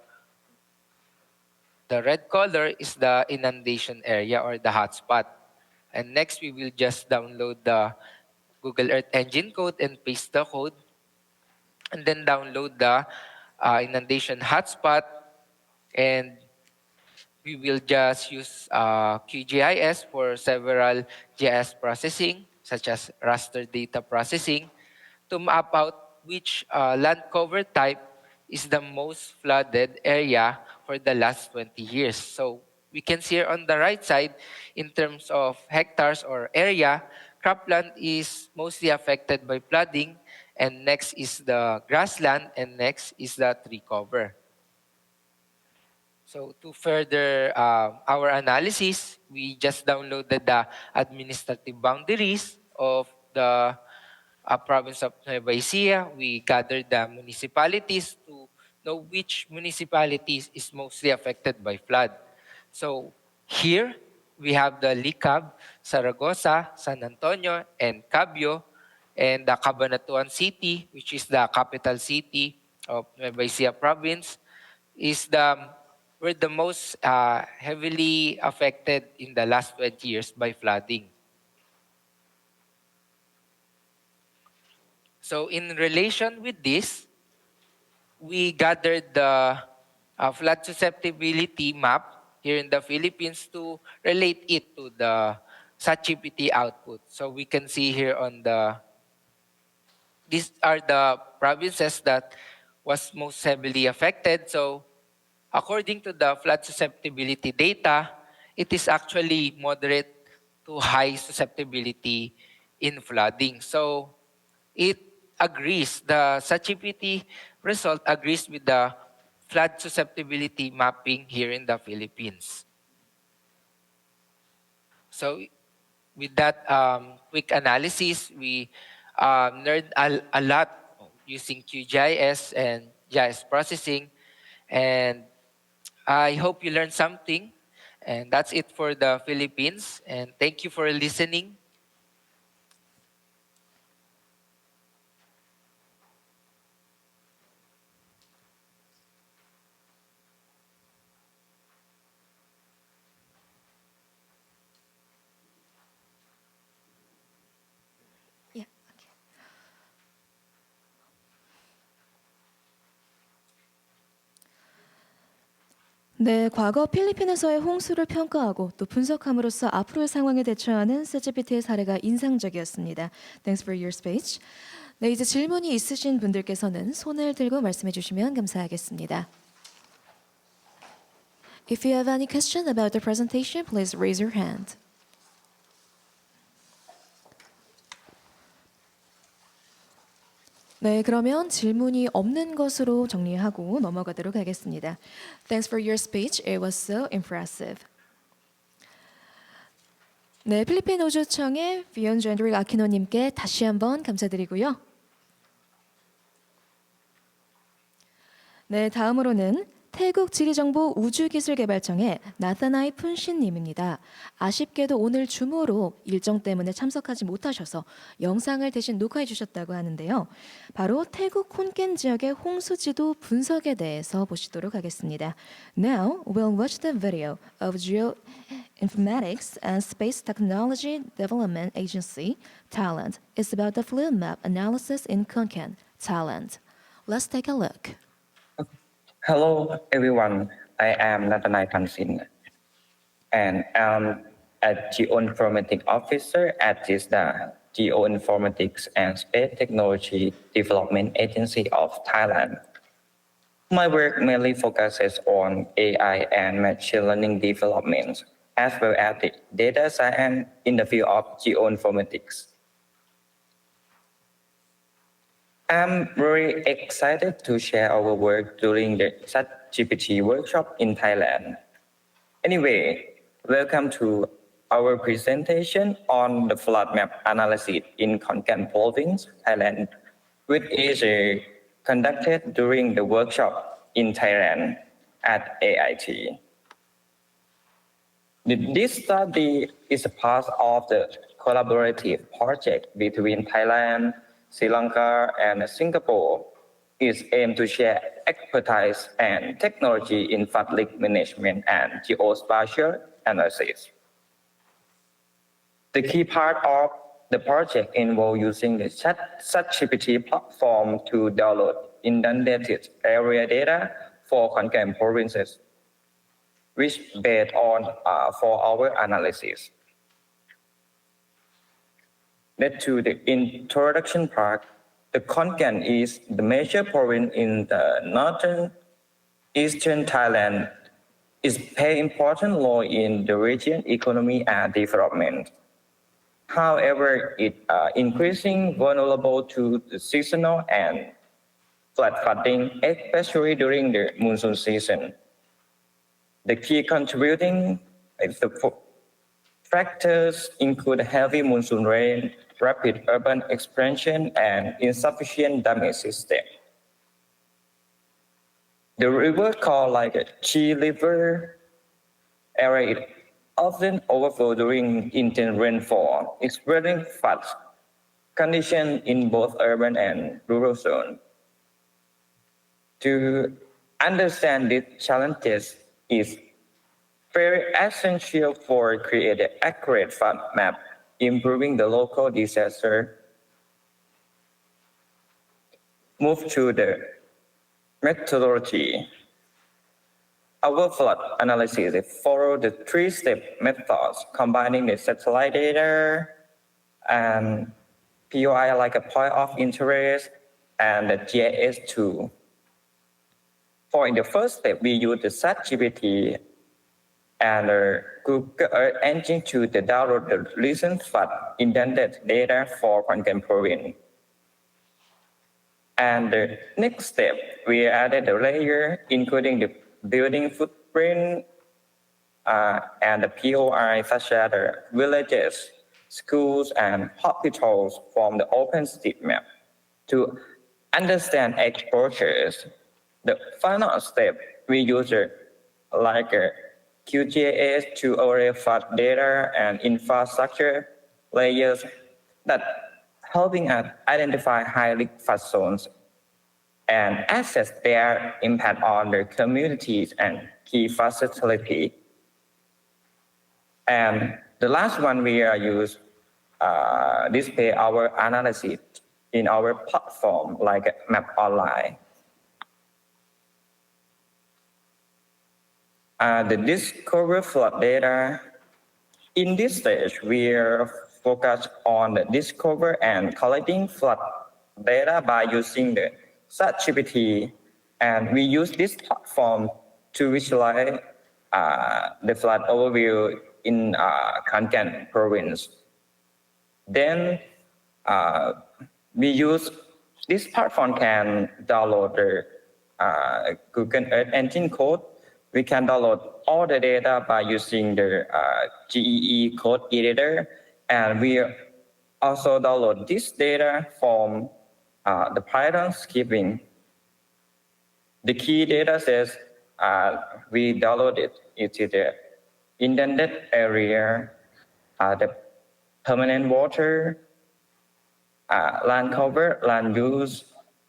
red color is the inundation area or the hotspot. And next we will just download the Google Earth Engine code and paste the code, and then download the inundation hotspot, and we will just use QGIS for several GIS processing, such as raster data processing, to map out which land cover type is the most flooded area for the last 20 years. So we can see here on the right side, in terms of hectares or area, cropland is mostly affected by flooding, and next is the grassland, and next is the tree cover. So to further our analysis, we just downloaded the administrative boundaries of the province of Nueva Ecija. We gathered the municipalities to know which municipalities is mostly affected by flood. So here we have the Licab, Zaragoza, San Antonio, and Cabio, and the Cabanatuan City, which is the capital city of Nueva Ecija province, is were the most heavily affected in the last 20 years by flooding. So in relation with this, we gathered the flood susceptibility map here in the Philippines to relate it to the SAT-GPT output. So we can see here on these are the provinces that was most heavily affected. So according to the flood susceptibility data, it is actually moderate to high susceptibility in flooding. So it agrees, the SAT-GPT result agrees with the flood susceptibility mapping here in the Philippines. So with that quick analysis, we learned a lot using QGIS and GIS processing. And I hope you learned something. And that's it for the Philippines. And thank you for listening. Yeah. Okay. 네, 과거 필리핀에서의 홍수를 평가하고 또 분석함으로써 앞으로의 상황에 대처하는 챗GPT의 사례가 인상적이었습니다. Thanks for your speech. 네, 이제 질문이 있으신 분들께서는 손을 들고 말씀해 주시면 감사하겠습니다. If you have any question about the presentation, please raise your hand. 네, 그러면 질문이 없는 것으로 정리하고 넘어가도록 하겠습니다. Thanks for your speech. It was so impressive. 네, 필리핀 우주청의 비욘 젠드릭 아키노님께 다시 한번 감사드리고요. 네, 다음으로는 태국 지리정보 우주기술개발청의 나타나이 푼신님입니다. 아쉽게도 오늘 줌으로 일정 때문에 참석하지 못하셔서 영상을 대신 녹화해 주셨다고 하는데요. 바로 태국 콘켄 지역의 홍수지도 분석에 대해서 보시도록 하겠습니다. Now we'll watch the video of Geoinformatics and Space Technology Development Agency, Thailand. It's about the fluid map analysis in Konkan, Thailand. Let's take a look. Hello, everyone. I am Natanai Pansin, and I'm a geoinformatics officer at the Geoinformatics and Space Technology Development Agency of Thailand. My work mainly focuses on AI and machine learning development, as well as the data science in the field of geoinformatics. I'm very excited to share our work during the SAT-GPT workshop in Thailand. Anyway, welcome to our presentation on the flood map analysis in Khon Kaen province, Thailand, which is conducted during the workshop in Thailand at AIT. This study is a part of the collaborative project between Thailand, Sri Lanka, and Singapore. Is aimed to share expertise and technology in flood management and geospatial analysis. The key part of the project involves using the SAT-GPT platform to download inundated area data for Khon Kaen provinces, which based on for our analysis. Led to the introduction part, the Khon Kaen is the major province in the northern eastern Thailand. It plays important role in the region economy and development. However, it increasing vulnerable to the seasonal and flooding, especially during the monsoon season. The key contributing factors include heavy monsoon rain, rapid urban expansion, and insufficient damage system. The river called like a Chi River area it often overflow during intense rainfall, experiencing flood conditions in both urban and rural zones. To understand these challenges is very essential for creating an accurate flood map, improving the local disaster. Move to the methodology. Our flood analysis follow the three-step methods, combining the satellite data and POI like a point of interest and the GIS tool. For in the first step, we use the ChatGPT and the Google Earth Engine to download the recent flood intended data for Khon province. And the next step, we added a layer including the building footprint and the POI such as the villages, schools, and hospitals from the OpenStreetMap to understand exposures. The final step, we use like a QGIS to overlay flood data and infrastructure layers that helping us identify high-risk flood zones and assess their impact on the communities and key facilities. And the last one we use display our analysis in our platform like Map Online. The Discover flood data. In this stage, we are focused on the discover and collecting flood data by using the ChatGPT, and we use this platform to visualize the flood overview in Khon province. Then we use this platform can download the Google Earth Engine code. We can download all the data by using the GEE code editor, and we also download this data from the Python scripting. The key data says we downloaded into the intended area, the permanent water, land cover, land use,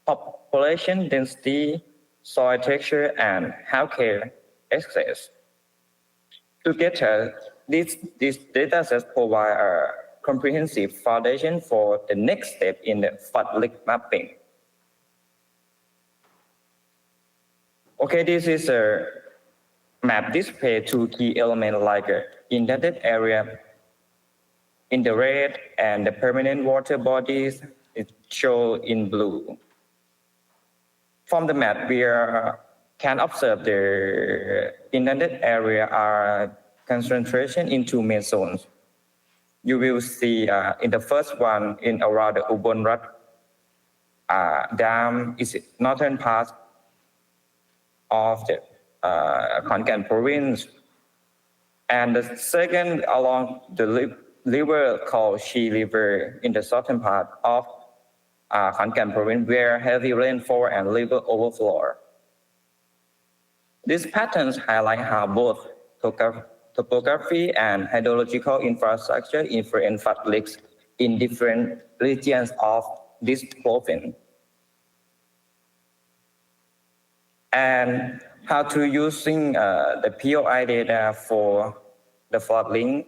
population density, soil texture, and healthcare access. Together, these data sets provide a comprehensive foundation for the next step in the flood risk mapping. Okay, this is a map display two key elements like intended area in the red and the permanent water bodies is shown in blue. From the map, we can observe the intended area are concentration in two main zones. You will see in the first one in around the Ubon Rat Dam is northern part of the Khon province. And the second along the river called Chi River in the southern part of Khon province where heavy rainfall and river overflow. These patterns highlight how both topography and hydrological infrastructure influence flood risks in different regions of this province. And how to using the POI data for the flood link,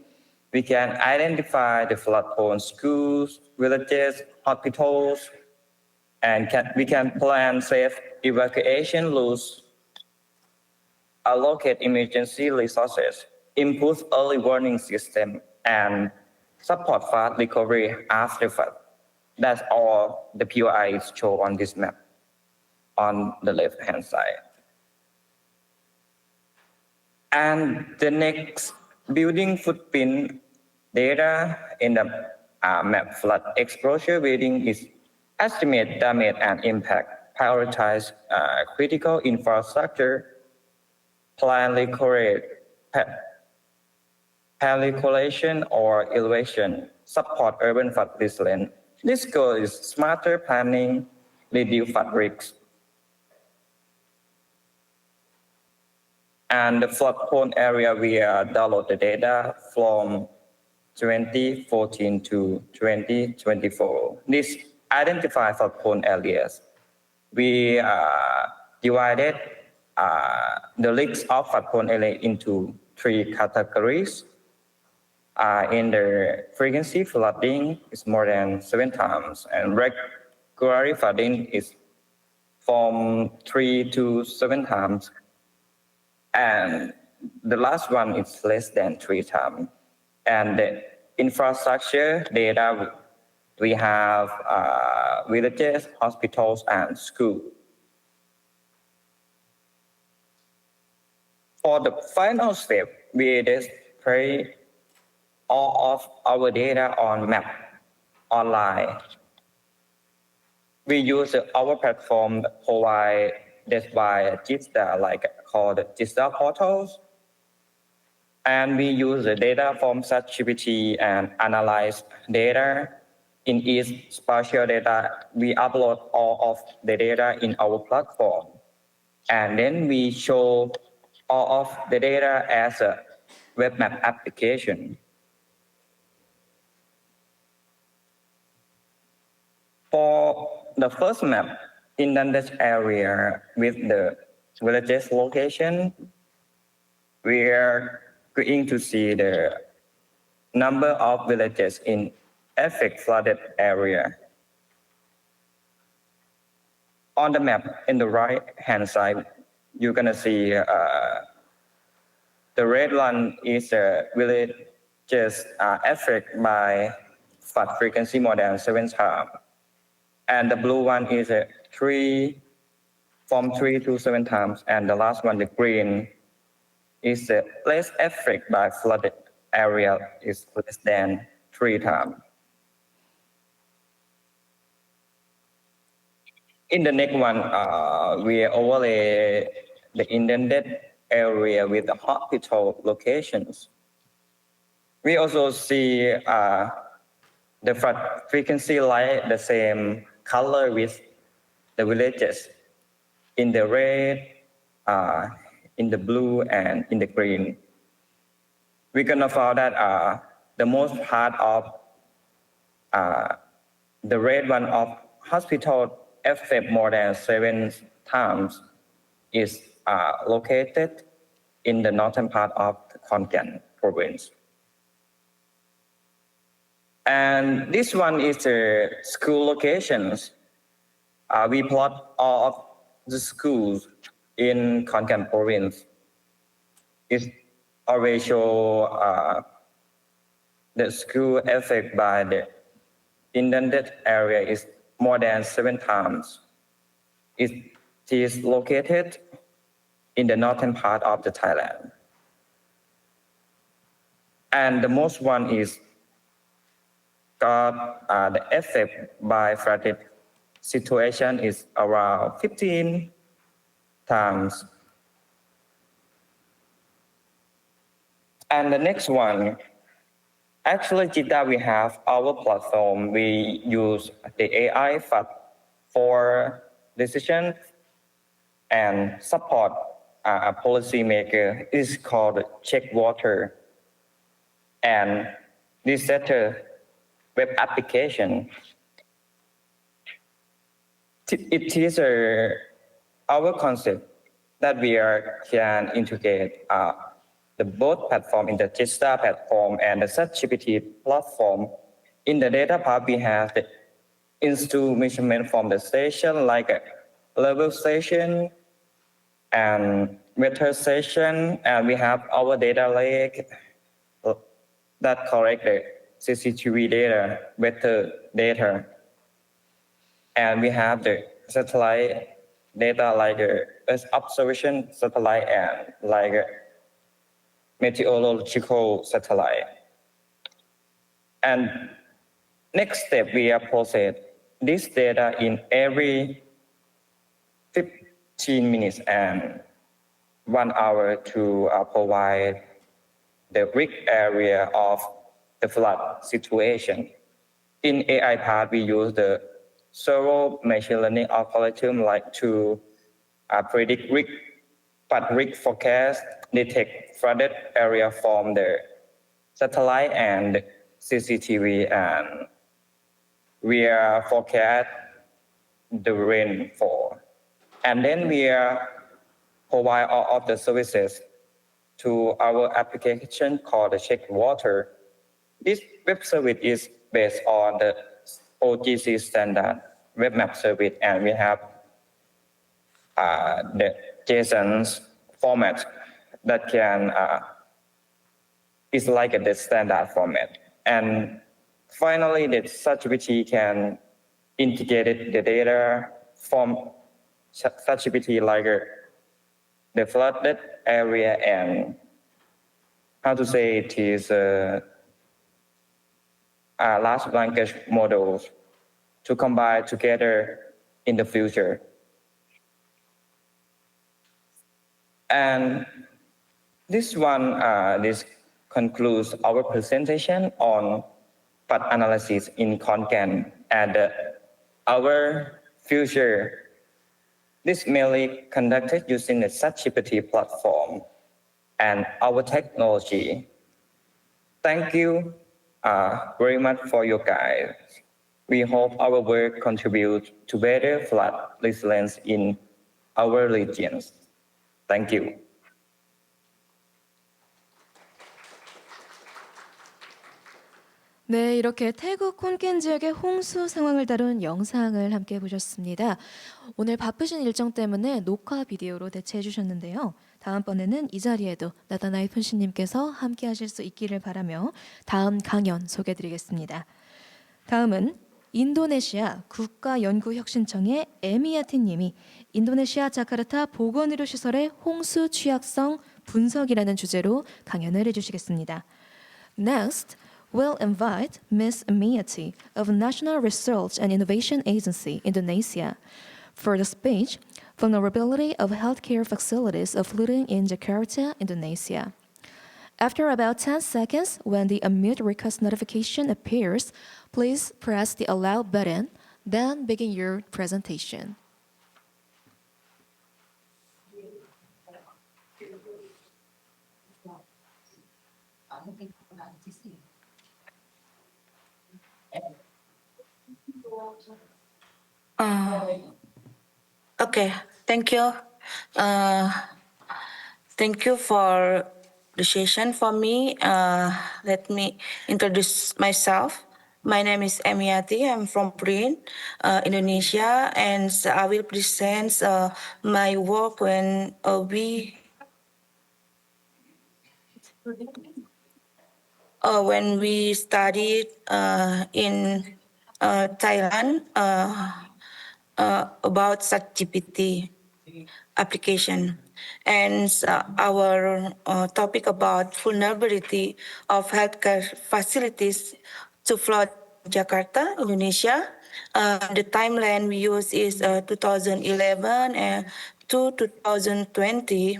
we can identify the flood-prone schools, villages, hospitals, and we can plan safe evacuation routes, allocate emergency resources, improve early warning system, and support flood recovery after flood. That's all the POI is shown on this map on the left-hand side. And the next building footprint data in the map flood exposure building is estimate damage and impact, prioritize critical infrastructure, plan calculation or elevation, support urban flood resilience. This goal is smarter planning, reduce flood risks. And the flood-prone area, we download the data from 2014 to 2024. This identify flood-prone areas. We divided the list of flood-prone area into 3 categories. In the frequency, flooding is more than 7 times, and regular flooding is from 3 to 7 times. And the last one is less than 3 times. And the infrastructure data, we have villages, hospitals, and schools. For the final step, we display all of our data on map online. We use our platform provided by GISTA, called GISTA portals. And we use the data from ChatGPT and analyze data. In each spatial data, we upload all of the data in our platform. And then we show all of the data as a web map application. For the first map, indented area with the villages location, we are going to see the number of villages in affected flooded area. On the map, in the right-hand side, you're gonna see the red one is villages affected by flood frequency more than 7 times. And the blue one is from 3 to 7 times. And the last one, the green, is less affected by flooded area, is less than 3 times. In the next one, we overlay the indented area with the hospital locations. We also see the flood frequency like the same color with the villages in the red, in the blue, and in the green. We're gonna find that the most part of the red one of hospital affected more than 7 times is located in the northern part of the Khon Kaen province. And this one is the school locations. We plot all of the schools in Khon Kaen province. It always show the school affected by the indented area is more than 7 times. It is located in the northern part of the Thailand. And the most one is got the effect by flooded situation is around 15 times. And the next one, actually, GITA, we have our platform. We use the AI for decision and support a policymaker. It's called Check Water. And this set a web application. It is our concept that we can integrate the both platform in the GISTA platform and the ChatGPT platform. In the data part, we have the instrument measurement from the station, like a level station and weather station, and we have our data lake that collect the CCTV data, weather data, and we have the satellite data like Earth observation satellite and like meteorological satellite. And next step, we are process this data in every 15 minutes and 1 hour to provide the risk area of the flood situation. In AI part, we use the several machine learning algorithm like to predict risk but risk forecast detect flooded area from the satellite and CCTV, and we are forecast the rainfall. And then we provide all of the services to our application called the Check Water. This web service is based on the OGC standard web map service, and we have the JSON format that can is like the standard format. And finally, the ChatGPT can integrate the data from ChatGPT like the flooded area and how to say it is large language models to combine together in the future. And this concludes our presentation on path analysis in content and our future. This mainly conducted using the ChatGPT platform and our technology. Thank you very much for your guys. We hope our work contributes to better flood resilience in our regions. Thank you. 네, 이렇게 태국 콘켄 지역의 홍수 상황을 다룬 영상을 함께 보셨습니다. 오늘 바쁘신 일정 때문에 녹화 비디오로 대체해 주셨는데요. 다음번에는 이 자리에도 나다나이 푼씨님께서 함께 하실 수 있기를 바라며 다음 강연 소개해 드리겠습니다. 다음은 인도네시아 국가연구혁신청의 에미야티님이 인도네시아 자카르타 보건의료시설의 홍수 취약성 분석이라는 주제로 강연을 해주시겠습니다. Next, we'll invite Ms. Emiati of National Research and Innovation Agency, Indonesia, for the speech, Vulnerability of Healthcare Facilities of Flooding in Jakarta, Indonesia. After about 10 seconds, when the unmute request notification appears, please press the allow button, then begin your presentation. Okay, thank you. Thank you for the session for me. Let me introduce myself. My name is Emiati. I'm from Prin, Indonesia, and I will present my work when we studied in Thailand about ChatGPT application, and our topic about vulnerability of healthcare facilities to flood Jakarta, Indonesia. The timeline we use is 2011 to 2020.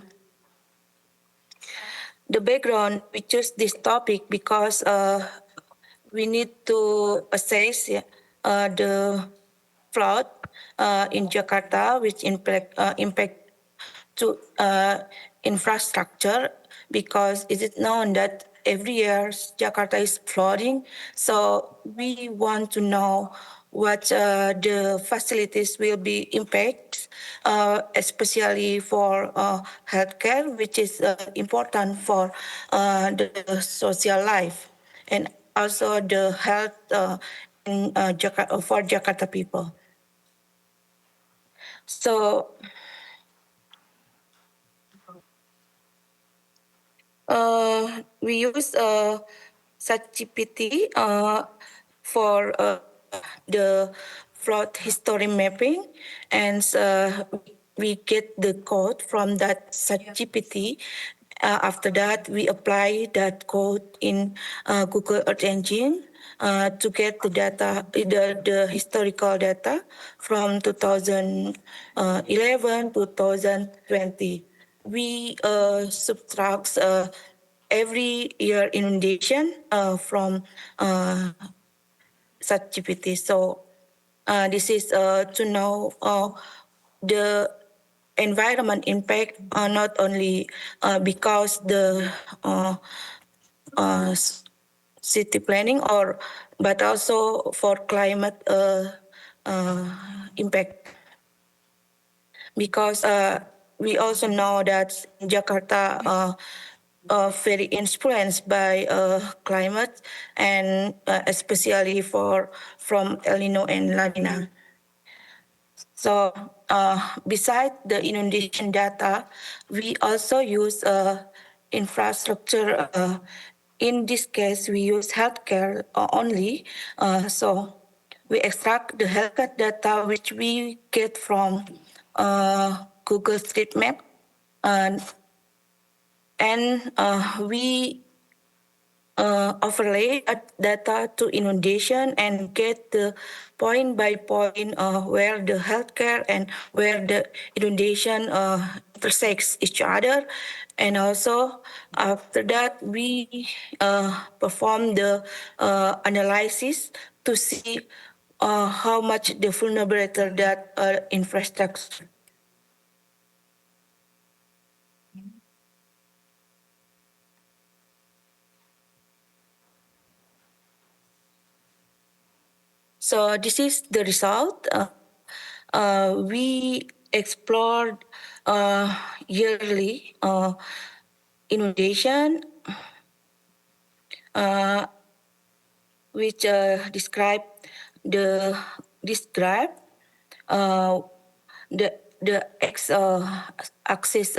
The background, we choose this topic because we need to assess the flood in Jakarta, which impact to infrastructure, because it is known that every year Jakarta is flooding. So we want to know what the facilities will be impacted, especially for healthcare, which is important for the social life and also the health in for Jakarta people. So we use ChatGPT for the flood history mapping, and we get the code from that ChatGPT. After that, we apply that code in Google Earth Engine to get the data, the historical data from 2011 to 2020. We subtract every year inundation from ChatGPT. So this is to know the environment impact, not only because the city planning but also for climate impact. Because we also know that Jakarta very influenced by climate, and especially from El Nino and La Nina. So besides the inundation data, we also use infrastructure. In this case, we use healthcare only. So we extract the healthcare data which we get from Google Street Map, and we overlay data to inundation and get the point by point where the healthcare and where the inundation intersects each other. And also after that, we perform the analysis to see how much the vulnerability that infrastructure. So this is the result. We explored yearly inundation, which describe this graph. The x-axis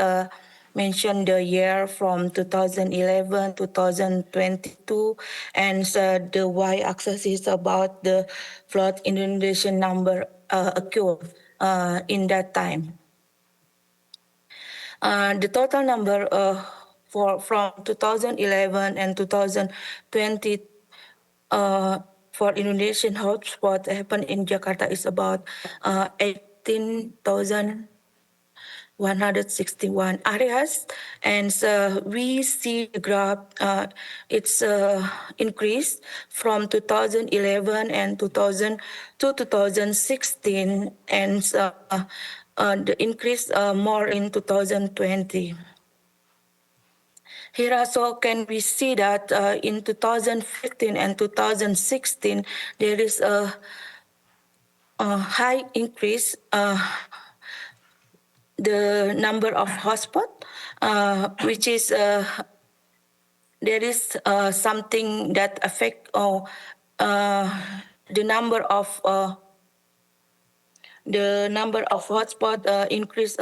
mention the year from 2011 to 2022, and the y-axis is about the flood inundation number occurred in that time. The total number from 2011 and 2020 for inundation hotspot happened in Jakarta is about 18,161 areas, and we see the graph. It's increased from 2011 and 2000 to 2016, and the increase more in 2020. Here also can we see that in 2015 and 2016 there is a high increase the number of hotspots, which is there is something that affect the number of hotspots increase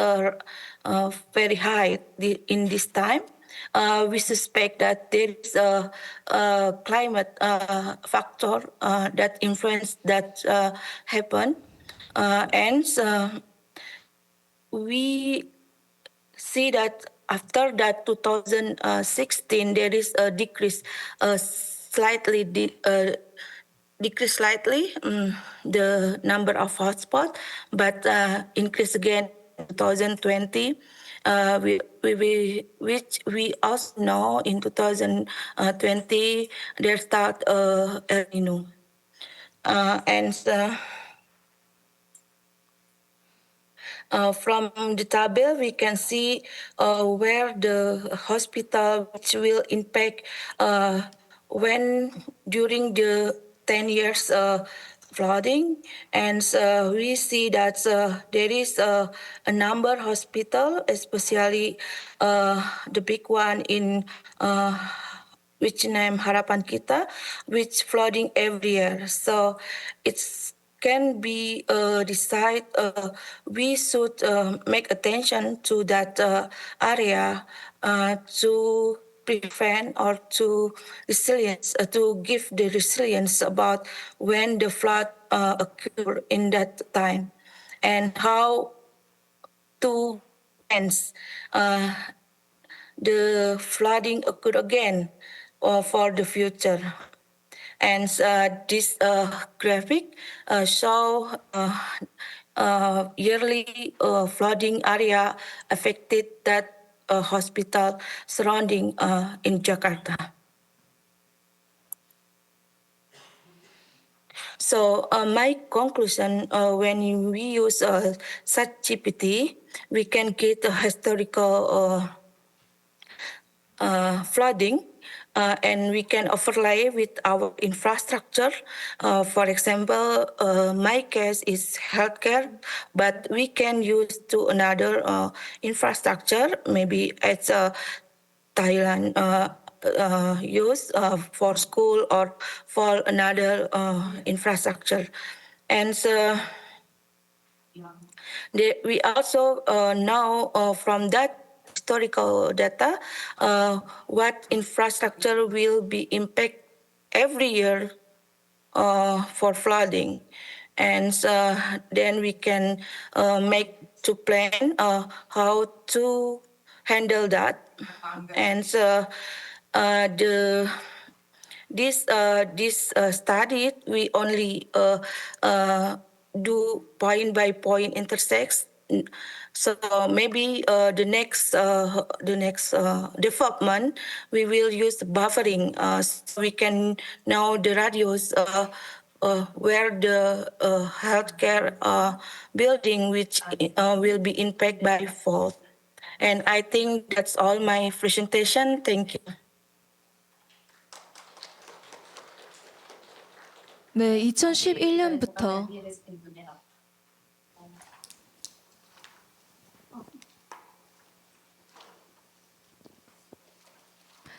very high in this time. We suspect that there is a climate factor that influence that happen, and we see that after that 2016 there is a decrease, slightly decrease slightly the number of hotspots, but increase again in 2020. Which we also know in 2020 there start El Nino, and from the table we can see where the hospital which will impact when during the 10 years flooding, and we see that there is a number hospital, especially the big one in which name Harapan Kita, which flooding every year. So it's can be decide we should make attention to that area to prevent or to resilience, to give the resilience about when the flood occur in that time, and how to hence the flooding occur again for the future. And this graphic show yearly flooding area affected that hospital surrounding in Jakarta. So my conclusion, when we use ChatGPT, we can get a historical flooding, and we can overlay with our infrastructure. For example, my case is healthcare, but we can use to another infrastructure, maybe it's Thailand use for school or for another infrastructure. And so we also know from that historical data what infrastructure will be impact every year for flooding. And then we can make to plan how to handle that. And this study we only do point by point intersects. So maybe the next development we will use buffering, so we can know the radius where the healthcare building which will be impacted by fault. And I think that's all my presentation. Thank you. 네, 2011년부터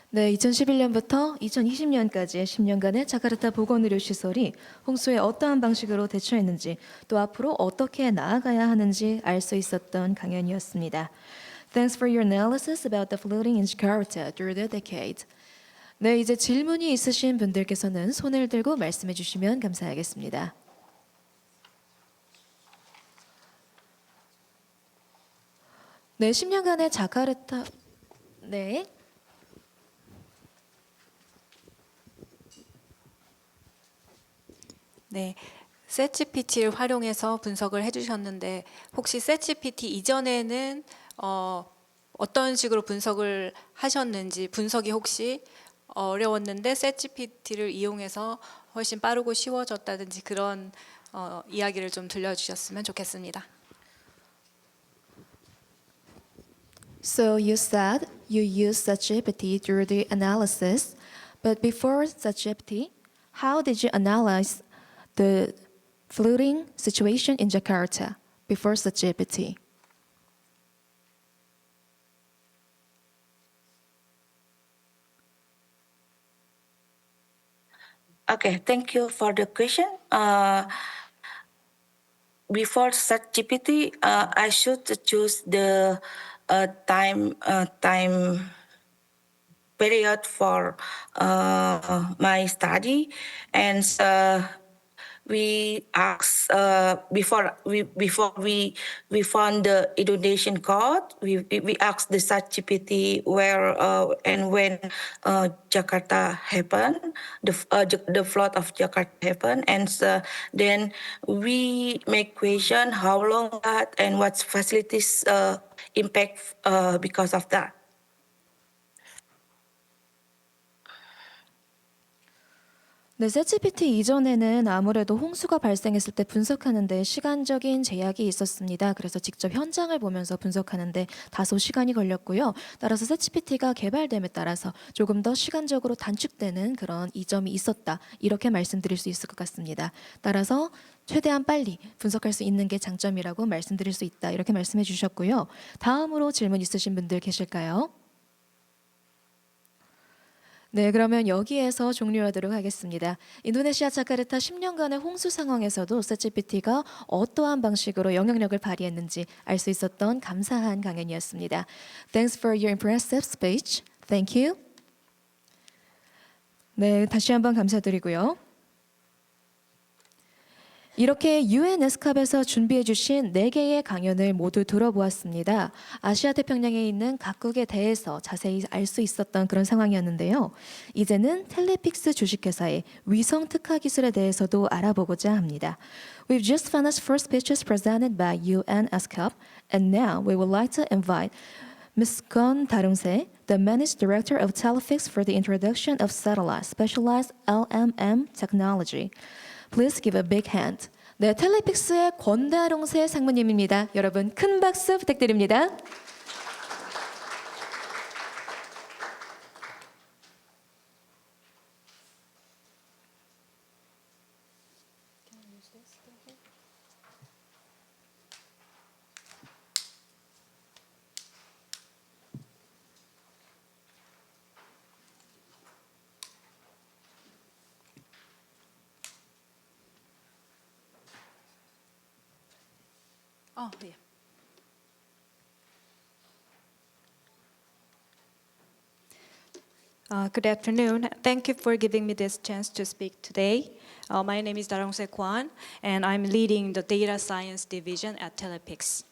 네, 2011년부터 2020년까지 10년간의 자카르타 보건의료시설이 홍수에 어떠한 방식으로 대처했는지 또 앞으로 어떻게 나아가야 하는지 알 수 있었던 강연이었습니다. Thanks for your analysis about the flooding in Jakarta through the decade. 네, 이제 질문이 있으신 분들께서는 손을 들고 말씀해 주시면 감사하겠습니다. 네, 10년간의 자카르타 네. 네, 챗GPT를 활용해서 분석을 해주셨는데 혹시 챗GPT 이전에는 어떤 식으로 분석을 하셨는지, 분석이 혹시 어려웠는데 챗GPT를 이용해서 훨씬 빠르고 쉬워졌다든지 그런 이야기를 좀 들려주셨으면 좋겠습니다. So you said you use ChatGPT through the analysis, but before ChatGPT, how did you analyze the flooding situation in Jakarta before ChatGPT? Okay, thank you for the question. Before ChatGPT, I should choose the time period for my study, and we asked before we found the Indonesian code. We asked the ChatGPT where and when Jakarta happened, the flood of Jakarta happened, and then we make question how long that and what facilities impact because of that. 네, 챗GPT 이전에는 아무래도 홍수가 발생했을 때 분석하는데 시간적인 제약이 있었습니다. 그래서 직접 현장을 보면서 분석하는데 다소 시간이 걸렸고요. 따라서 챗GPT가 개발됨에 따라서 조금 더 시간적으로 단축되는 그런 이점이 있었다. 이렇게 말씀드릴 수 있을 것 같습니다. 따라서 최대한 빨리 분석할 수 있는 게 장점이라고 말씀드릴 수 있다. 이렇게 말씀해 주셨고요. 다음으로 질문 있으신 분들 계실까요? 네, 그러면 여기에서 종료하도록 하겠습니다. 인도네시아 자카르타 10년간의 홍수 상황에서도 챗GPT가 어떠한 방식으로 영향력을 발휘했는지 알 수 있었던 감사한 강연이었습니다. Thanks for your impressive speech. Thank you. 네, 다시 한번 감사드리고요. 이렇게 UN Escap에서 준비해 주신 4개의 강연을 모두 들어보았습니다. 아시아 태평양에 있는 각국에 대해서 자세히 알 수 있었던 그런 상황이었는데요. 이제는 텔레픽스 주식회사의 위성 특화 기술에 대해서도 알아보고자 합니다. We've just finished first speeches presented by UN Escap, and now we would like to invite Ms. Gon Darungse, the Managing Director of Telefix, for the introduction of satellite specialized LMM technology. Please give a big hand. 네, 텔레픽스의 권다롱세 상무님입니다. 여러분 큰 박수 부탁드립니다. Oh, yeah. Good afternoon. Thank you for giving me this chance to speak today. My name is Darongse Kwan, and I'm leading the Data Science Division at Telepix.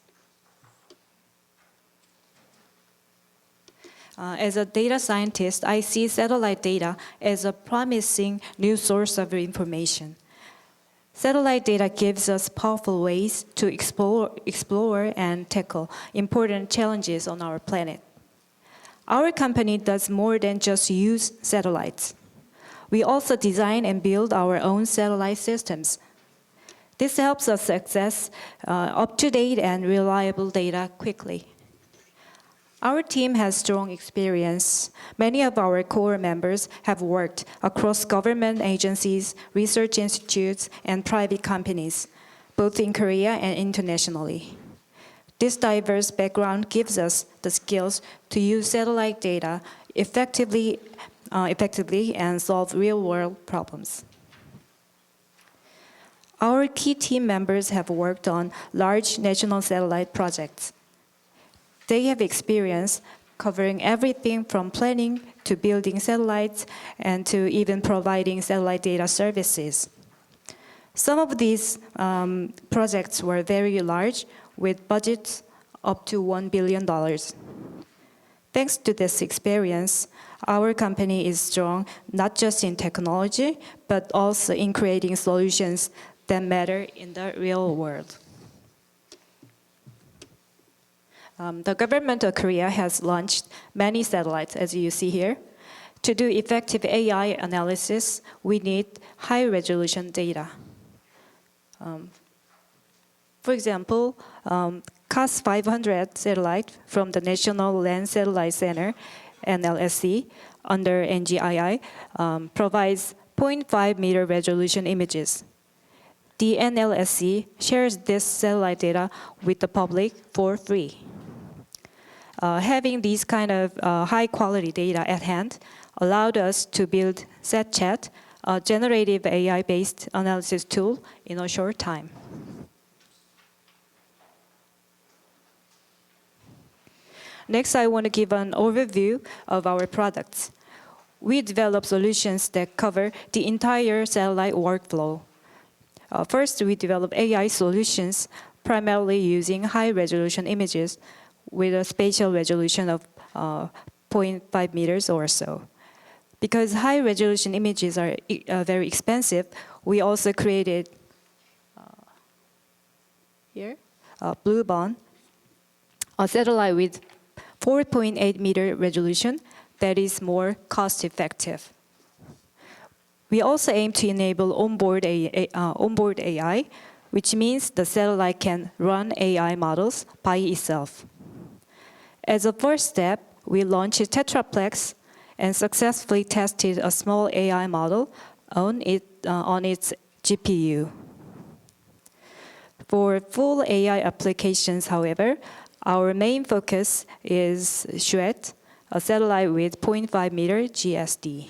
As a data scientist, I see satellite data as a promising new source of information. Satellite data gives us powerful ways to explore and tackle important challenges on our planet. Our company does more than just use satellites. We also design and build our own satellite systems. This helps us access up-to-date and reliable data quickly. Our team has strong experience. Many of our core members have worked across government agencies, research institutes, and private companies, both in Korea and internationally. This diverse background gives us the skills to use satellite data effectively and solve real-world problems. Our key team members have worked on large national satellite projects. They have experience covering everything from planning to building satellites and to even providing satellite data services. Some of these projects were very large, with budgets up to $1 billion. Thanks to this experience, our company is strong not just in technology, but also in creating solutions that matter in the real world. The government of Korea has launched many satellites, as you see here. To do effective AI analysis, we need high-resolution data. For example, CAS 500 satellite from the National Land Satellite Center, NLSC, under NGII, provides 0.5-meter resolution images. The NLSC shares this satellite data with the public for free. Having these kind of high-quality data at hand allowed us to build SatChat, a generative AI-based analysis tool, in a short time. Next, I want to give an overview of our products. We develop solutions that cover the entire satellite workflow. First, we develop AI solutions primarily using high-resolution images with a spatial resolution of 0.5 meters or so. Because high-resolution images are very expensive, we also created Bluebond, a satellite with 4.8-meter resolution that is more cost-effective. We also aim to enable onboard AI, which means the satellite can run AI models by itself. As a first step, we launched Tetraplex and successfully tested a small AI model on its GPU. For full AI applications, however, our main focus is Shuet, a satellite with 0.5-meter GSD.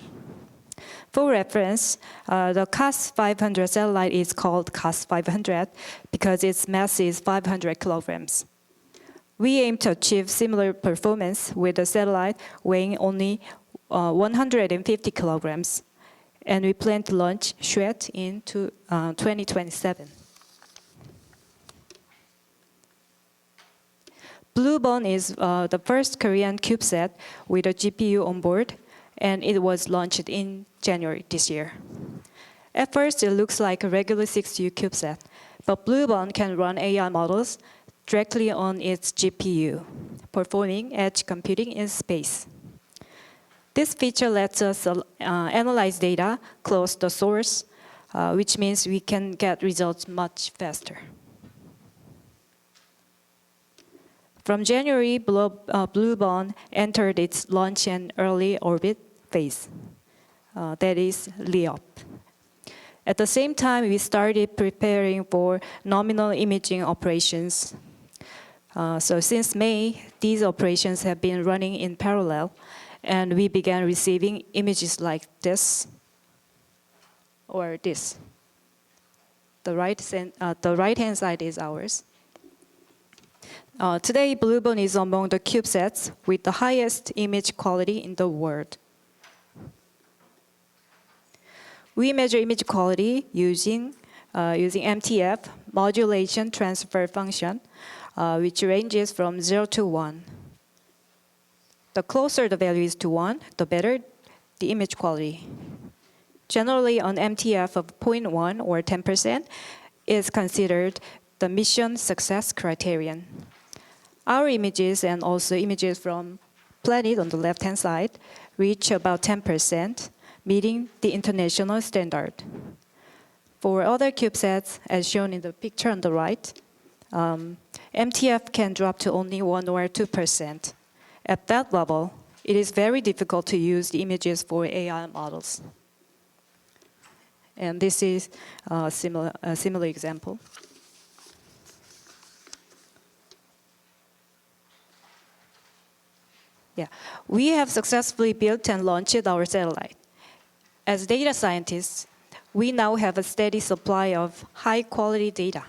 For reference, the CAS 500 satellite is called CAS 500 because its mass is 500 kilograms. We aim to achieve similar performance with a satellite weighing only 150 kilograms, and we plan to launch Shuet in 2027. Bluebond is the first Korean CubeSat with a GPU on board, and it was launched in January this year. At first, it looks like a regular 6U CubeSat, but Bluebond can run AI models directly on its GPU, performing edge computing in space. This feature lets us analyze data close to the source which means we can get results much faster. From January, Bluebond entered its launch and early orbit phase, that is LEOP. At the same time, we started preparing for nominal imaging operations. So since May, these operations have been running in parallel, and we began receiving images like this or this. The right-hand side is ours. Today, Bluebond is among the CubeSats with the highest image quality in the world. We measure image quality using MTF, modulation transfer function, which ranges from 0 to 1. The closer the value is to 1, the better the image quality. Generally, an MTF of 0.1 or 10% is considered the mission success criterion. Our images and also images from planet on the left-hand side reach about 10%, meeting the international standard. For other CubeSats, as shown in the picture on the right, MTF can drop to only 1 or 2%. At that level, it is very difficult to use the images for AI models. And this is a similar example. Yeah, we have successfully built and launched our satellite. As data scientists, we now have a steady supply of high-quality data.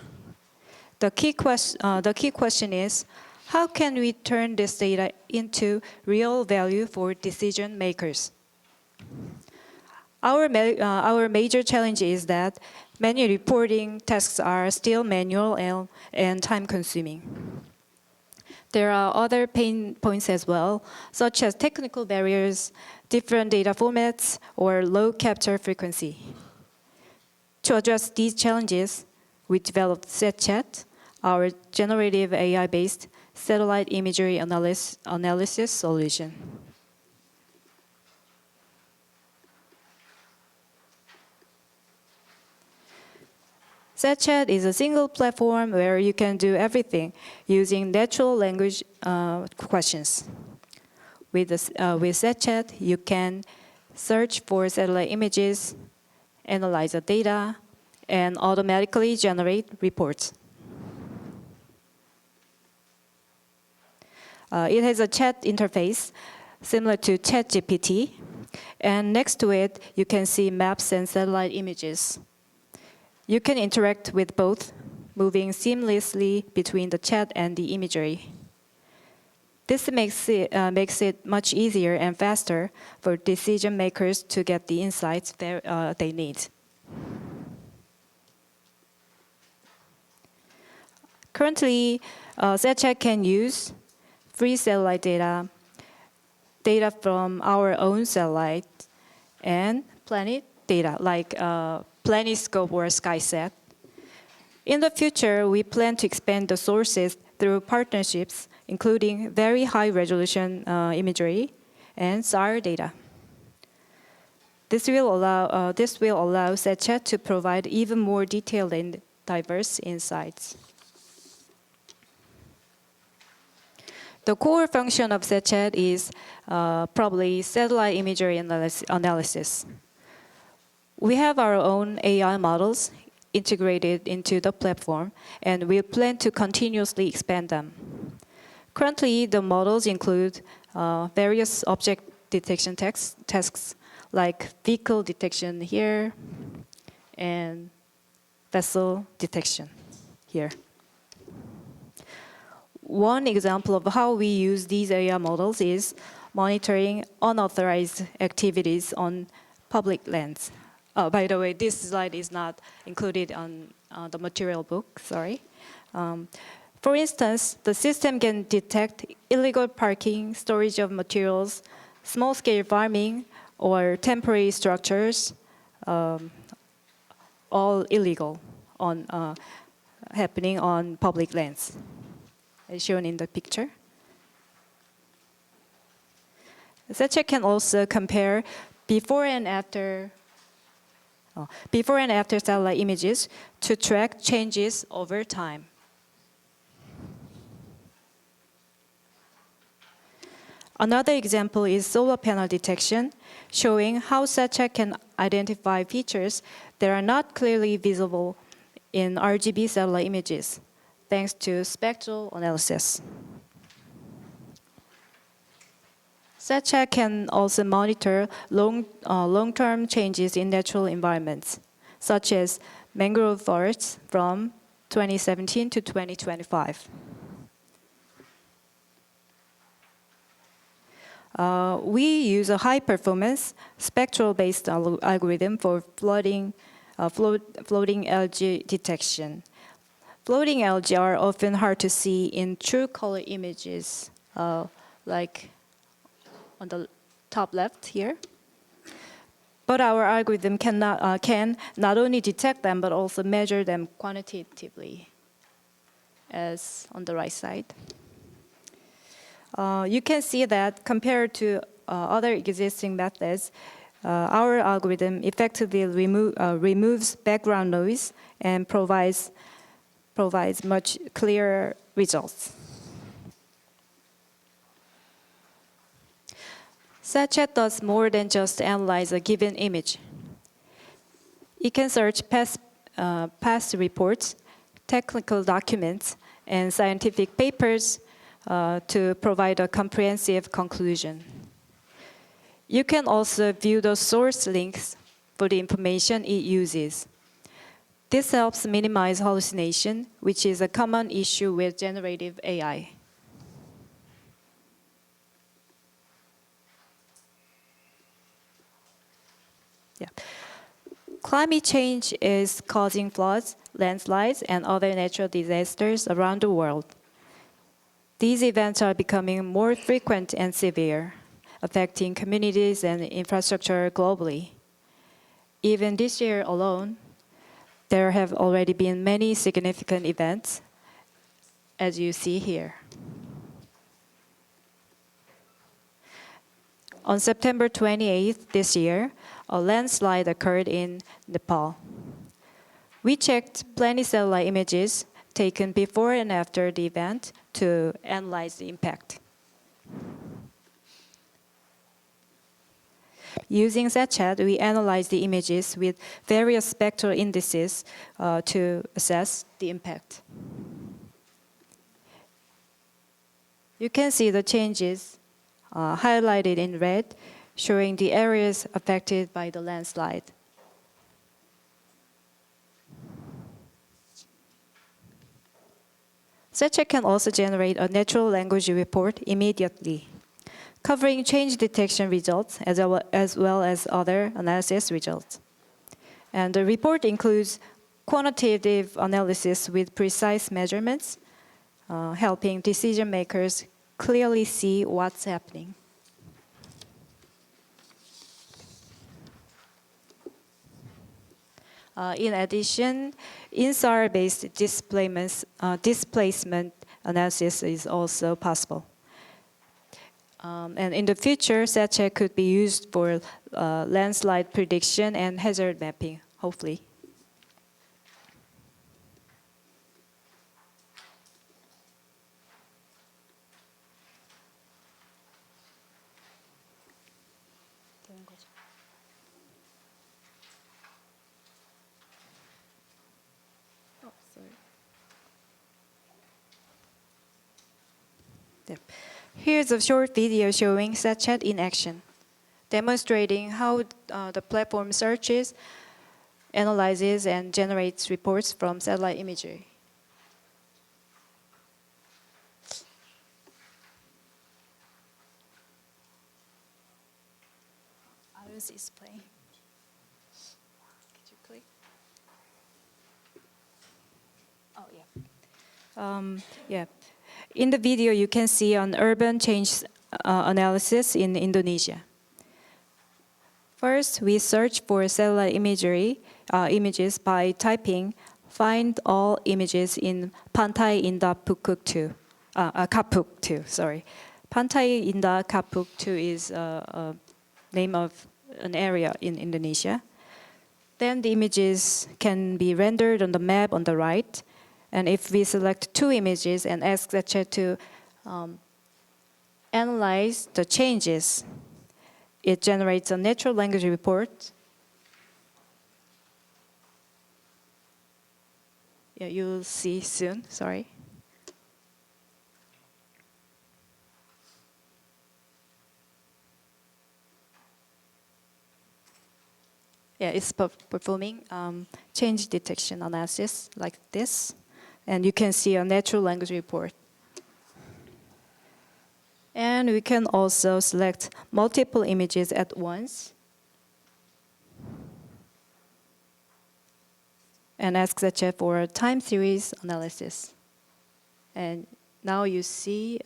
The key question is, how can we turn this data into real value for decision makers? Our major challenge is that many reporting tasks are still manual and time-consuming. There are other pain points as well, such as technical barriers, different data formats, or low capture frequency. To address these challenges, we developed SatChat, our generative AI-based satellite imagery analysis solution. SatChat is a single platform where you can do everything using natural language questions. With SatChat, you can search for satellite images, analyze the data, and automatically generate reports. It has a chat interface similar to ChatGPT, and next to it, you can see maps and satellite images. You can interact with both, moving seamlessly between the chat and the imagery. This makes it much easier and faster for decision makers to get the insights they need. Currently, SatChat can use free satellite data from our own satellite, and planet data like Planiscope or SkySat. In the future, we plan to expand the sources through partnerships, including very high-resolution imagery and SAR data. This will allow SatChat to provide even more detailed and diverse insights. The core function of SatChat is probably satellite imagery analysis. We have our own AI models integrated into the platform, and we plan to continuously expand them. Currently, the models include various object detection tasks like vehicle detection here and vessel detection here. One example of how we use these AI models is monitoring unauthorized activities on public lands. By the way, this slide is not included on the material book, sorry. For instance, the system can detect illegal parking, storage of materials, small-scale farming, or temporary structures, all illegal happening on public lands, as shown in the picture. SatChat can also compare before and after before and after satellite images to track changes over time. Another example is solar panel detection, showing how SATCHEC can identify features that are not clearly visible in RGB satellite images, thanks to spectral analysis. SATCHEC can also monitor long-term changes in natural environments, such as mangrove forests from 2017 to 2025. We use a high-performance spectral-based algorithm for floating algae detection. Floating algae are often hard to see in true color images, like on the top left here. But our algorithm can not only detect them, but also measure them quantitatively, as on the right side. You can see that compared to other existing methods, our algorithm effectively removes background noise and provides much clearer results. SATCHEC does more than just analyze a given image. It can search past reports, technical documents, and scientific papers to provide a comprehensive conclusion. You can also view the source links for the information it uses. This helps minimize hallucination, which is a common issue with generative AI. Climate change is causing floods, landslides, and other natural disasters around the world. These events are becoming more frequent and severe, affecting communities and infrastructure globally. Even this year alone, there have already been many significant events, as you see here. On September 28th this year, a landslide occurred in Nepal. We checked plenty satellite images taken before and after the event to analyze the impact. Using SATCHEC, we analyzed the images with various spectral indices to assess the impact. You can see the changes highlighted in red, showing the areas affected by the landslide. SATCHEC can also generate a natural language report immediately, covering change detection results as well as other analysis results. And the report includes quantitative analysis with precise measurements, helping decision makers clearly see what's happening. In addition, INSAR-based displacement analysis is also possible. And in the future, SATCHEC could be used for landslide prediction and hazard mapping, hopefully. Here's a short video showing SATCHEC in action, demonstrating how the platform searches, analyzes, and generates reports from satellite imagery. Ours is playing. Could you click? Oh, yeah. In the video, you can see an urban change analysis in Indonesia. First, we search for satellite images by typing "find all images in Pantai Indah Kapuk 2. Sorry, Pantai Indah Kapuk 2 is a name of an area in Indonesia. Then the images can be rendered on the map on the right. And if we select 2 images and ask the chat to analyze the changes, it generates a natural language report. Yeah, you'll see soon, sorry. Yeah, it's performing change detection analysis like this. And you can see a natural language report. And we can also select multiple images at once and ask the chat for a time series analysis. And now you see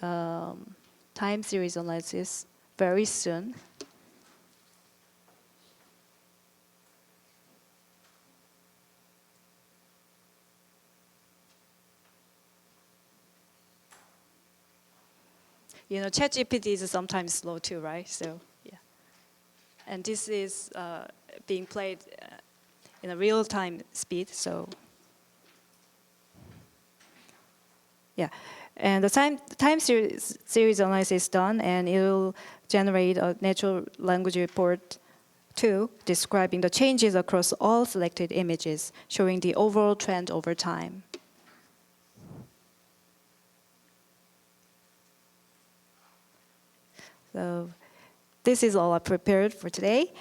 time series analysis very soon. You know, ChatGPT is sometimes slow too, right? So, yeah. And this is being played in a real-time speed, so. Yeah, and the time series analysis is done, and it will generate a natural language report too, describing the changes across all selected images, showing the overall trend over time. So this is all I prepared for today.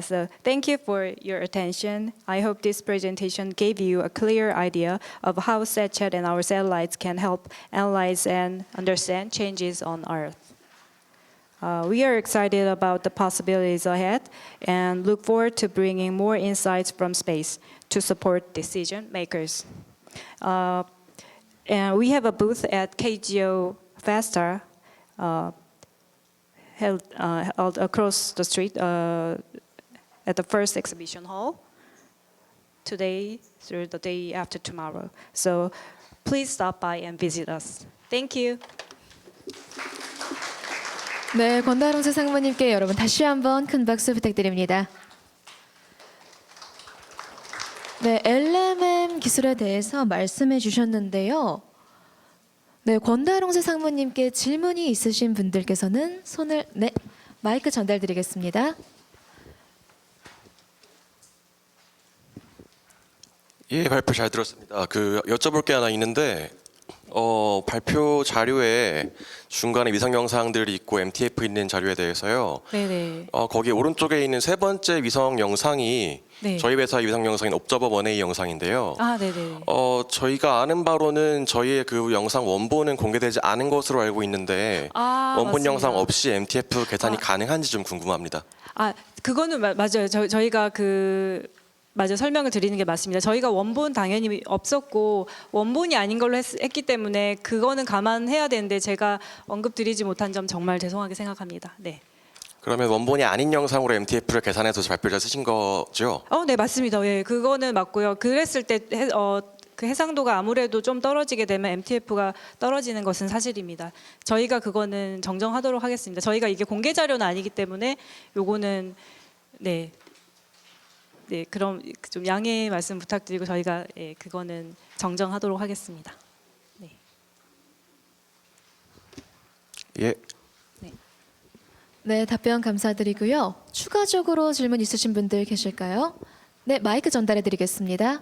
So thank you for your attention. I hope this presentation gave you a clear idea of how SatChat and our satellites can help analyze and understand changes on Earth. We are excited about the possibilities ahead and look forward to bringing more insights from space to support decision makers. And we have a booth at KGO Festa held across the street at the first exhibition hall today through the day after tomorrow. So please stop by and visit us. Thank you. 네, 권다롱 상무님께 여러분 다시 한번 큰 박수 부탁드립니다. 네, LMM 기술에 대해서 말씀해 주셨는데요. 네, 권다롱 상무님께 질문이 있으신 분들께서는 손을 마이크 전달드리겠습니다. 예, 발표 잘 들었습니다. 여쭤볼 게 하나 있는데 발표 자료에 중간에 위성 영상들이 있고 MTF 있는 자료에 대해서요. 네네. 거기 오른쪽에 있는 3번째 위성 영상이 네. 저희 회사의 위성 영상인 옵저버 1A 영상인데요. 아, 네네. 저희가 아는 바로는 저희의 그 영상 원본은 공개되지 않은 것으로 알고 있는데 원본 맞습니다. 영상 없이 MTF 계산이 가능한지 좀 궁금합니다. 아, 그거는 맞아요. 저희가 맞아 설명을 드리는 게 맞습니다. 저희가 원본 당연히 없었고 원본이 아닌 걸로 했기 때문에 그거는 감안해야 되는데 제가 언급드리지 못한 점 정말 죄송하게 생각합니다. 네. 그러면 원본이 아닌 영상으로 MTF를 계산해서 발표자 쓰신 거죠? 네, 맞습니다. 예, 그거는 맞고요. 그랬을 때 그 해상도가 아무래도 좀 떨어지게 되면 MTF가 떨어지는 것은 사실입니다. 저희가 그거는 정정하도록 하겠습니다. 저희가 이게 공개 자료는 아니기 때문에 요거는 네, 그럼 좀 양해 말씀 부탁드리고 저희가 그거는 정정하도록 하겠습니다. 네. 예. 네, 답변 감사드리고요. 추가적으로 질문 있으신 분들 계실까요? 네, 마이크 전달해 드리겠습니다.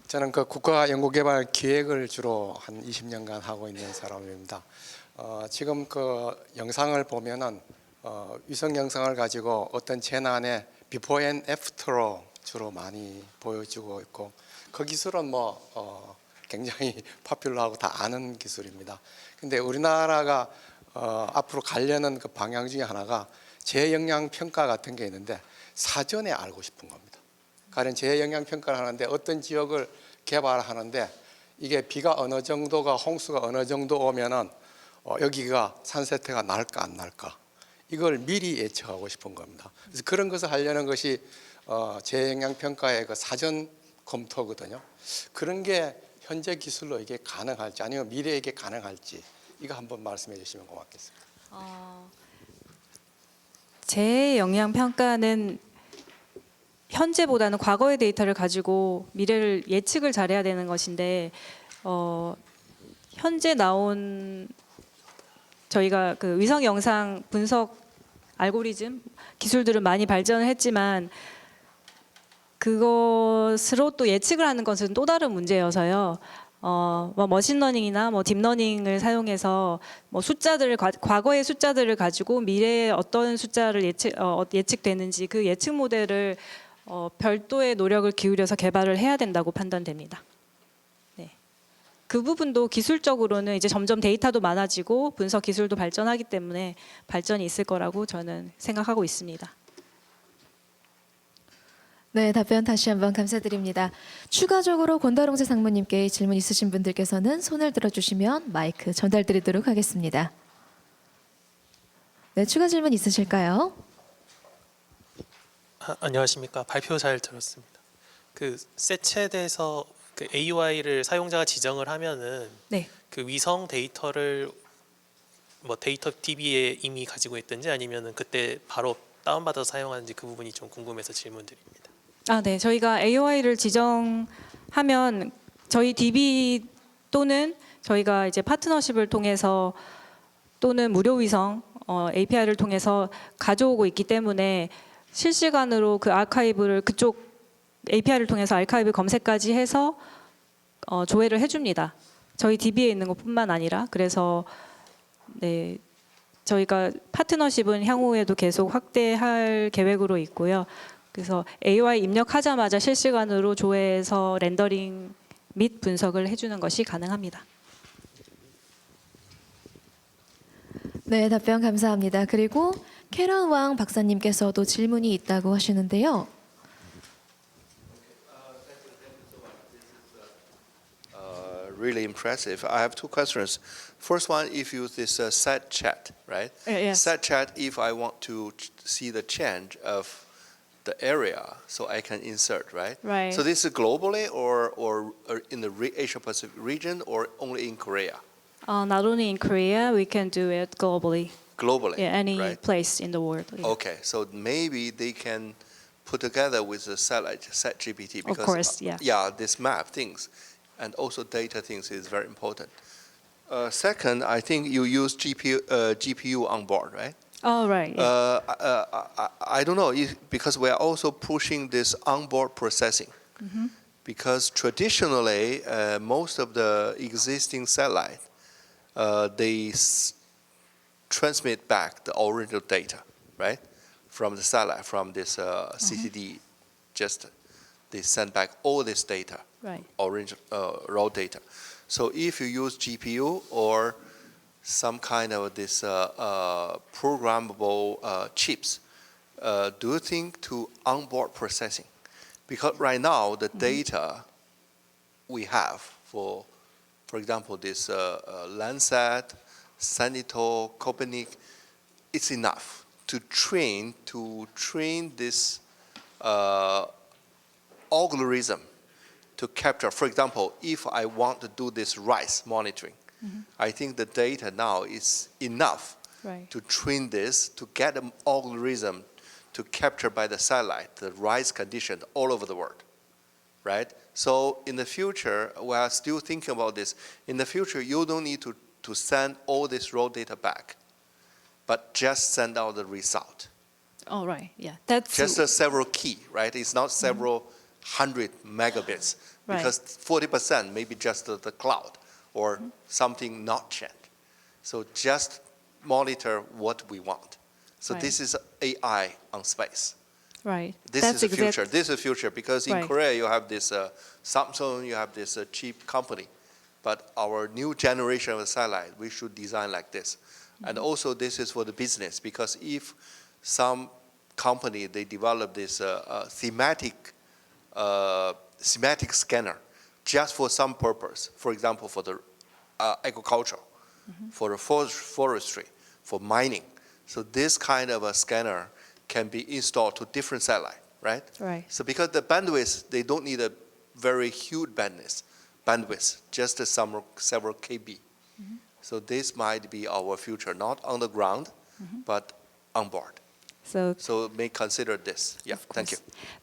저는 국가연구개발 기획을 주로 한 20년간 하고 있는 사람입니다. 지금 영상을 보면은 위성 영상을 가지고 어떤 재난의 비포 앤 애프터로 주로 많이 보여주고 있고 그 기술은 굉장히 파퓰러하고 다 아는 기술입니다. 근데 우리나라가 앞으로 가려는 그 방향 중에 하나가 재영향 평가 같은 게 있는데 사전에 알고 싶은 겁니다. 가령 재영향 평가를 하는데 어떤 지역을 개발하는데 이게 비가 어느 정도가 홍수가 어느 정도 오면은 여기가 산사태가 날까 안 날까 이걸 미리 예측하고 싶은 겁니다. 그래서 그런 것을 하려는 것이 재영향 평가의 그 사전 검토거든요. 그런 게 현재 기술로 이게 가능할지 아니면 미래에 이게 가능할지 이거 한번 말씀해 주시면 고맙겠습니다. 제 영향 평가는 현재보다는 과거의 데이터를 가지고 미래를 예측을 잘해야 되는 것인데 현재 나온 저희가 그 위성 영상 분석 알고리즘 기술들은 많이 발전을 했지만 그것으로 또 예측을 하는 것은 또 다른 문제여서요. 뭐 머신러닝이나 뭐 딥러닝을 사용해서 뭐 숫자들을 과거의 숫자들을 가지고 미래에 어떤 숫자를 예측되는지 그 예측 모델을 별도의 노력을 기울여서 개발을 해야 된다고 판단됩니다. 네. 그 부분도 기술적으로는 이제 점점 데이터도 많아지고 분석 기술도 발전하기 때문에 발전이 있을 거라고 저는 생각하고 있습니다. 네, 답변 다시 한번 감사드립니다. 추가적으로 권다롱재 상무님께 질문 있으신 분들께서는 손을 들어주시면 마이크 전달드리도록 하겠습니다. 네, 추가 질문 있으실까요? 안녕하십니까. 발표 잘 들었습니다. 그 세챗에서 그 AI를 사용자가 지정을 하면은 네. 그 위성 데이터를 뭐 데이터 DB에 이미 가지고 있든지 아니면은 그때 바로 다운받아서 사용하는지 그 부분이 좀 궁금해서 질문드립니다. 네. 저희가 AI를 지정하면 저희 DB 또는 저희가 이제 파트너십을 통해서 또는 무료 위성 API를 통해서 가져오고 있기 때문에 실시간으로 그 아카이브를 그쪽 API를 통해서 아카이브 검색까지 해서 조회를 해줍니다. 저희 DB에 있는 것뿐만 아니라 그래서 네, 저희가 파트너십은 향후에도 계속 확대할 계획으로 있고요. 그래서 AI 입력하자마자 실시간으로 조회해서 렌더링 및 분석을 해주는 것이 가능합니다. 네, 답변 감사합니다. 그리고 캐런 왕 박사님께서도 질문이 있다고 하시는데요. Really impressive. I have two questions. First one, if you use this set chat, right? Yes. Set chat, if I want to see the change of the area, so I can insert, right? Right. So this is globally or in the Asia Pacific region or only in Korea? Not only in Korea, we can do it globally. Globally, Yeah, any right? place in the world. Yeah. Okay, so maybe they can put together with the satellite, SatGPT, because course, yeah. Yeah, this map things and also data things is very important. Second, I think you use GPU on board, right? Oh, right. Yeah. I don't know because we are also pushing this onboard processing. Because traditionally, most of the existing satellite, they transmit back the original data, right, from the satellite, from this CCD. Just they send back all this data, Right. original raw data. So if you use GPU or some kind of this programmable chips, do you think to onboard processing? Because right now the data we have for example, this Landsat, Sanito, Copernic, it's enough to train this algorithm to capture. For example, if I want to do this rise monitoring, I think the data now is enough Right. to train this to get an algorithm to capture by the satellite the rise condition all over the world, right? So in the future, we are still thinking about this. In the future, you don't need to send all this raw data back, but just send out the result. Oh, right. Yeah. That's Just several key, right? It's not several hundred megabits, Right. because 40% maybe just the cloud or something not changed. So just monitor what we want. So Right. this is AI on space. right. This That's is the future. exact- This is the future because in Right. Korea you have this Samsung, you have this cheap company, but our new generation of satellite we should design like this, and also this is for the business because if some company they develop this thematic scanner just for some purpose, for example for the agriculture, for the forestry, for mining. So this kind of a scanner can be installed to different satellite, right? Right. So because the bandwidth, they don't need a very huge bandwidth, just several KB. So this might be our future, not on the ground, but on board. So may consider this. Yeah, thank you.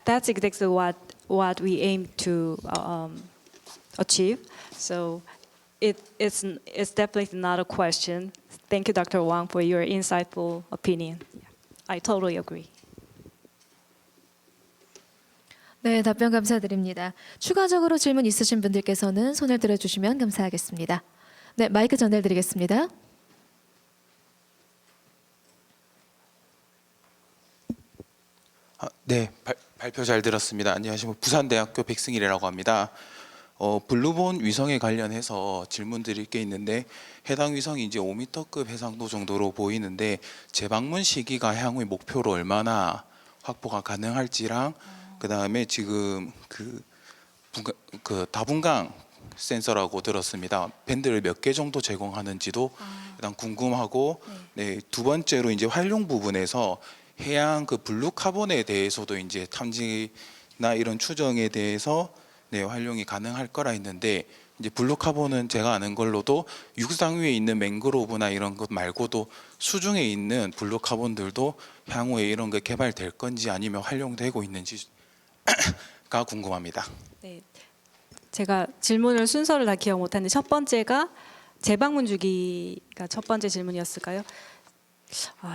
That's exactly what we aim to achieve. So it's definitely not a question. Thank you, Dr. Wang, for your insightful opinion. I totally agree. 네, 답변 감사드립니다. 추가적으로 질문 있으신 분들께서는 손을 들어주시면 감사하겠습니다. 네, 마이크 전달드리겠습니다. 네, 발표 잘 들었습니다. 안녕하십니까. 부산대학교 백승일이라고 합니다. 블루본 위성에 관련해서 질문드릴 게 있는데 해당 위성이 이제 5m급 해상도 정도로 보이는데 재방문 시기가 향후의 목표로 얼마나 확보가 가능할지랑 그 다음에 지금 그 다분강 센서라고 들었습니다. 밴드를 몇 개 정도 제공하는지도 일단 궁금하고, 네, 두 번째로 이제 활용 부분에서 해양 그 블루 카본에 대해서도 이제 탐지나 이런 추정에 대해서 네, 활용이 가능할 거라 했는데 이제 블루 카본은 제가 아는 걸로도 육상 위에 있는 맹그로브나 이런 것 말고도 수중에 있는 블루 카본들도 향후에 이런 게 개발될 건지 아니면 활용되고 있는지가 궁금합니다. 네, 제가 질문을 순서를 다 기억 못하는데 첫 번째가 재방문 주기가 첫 번째 질문이었을까요?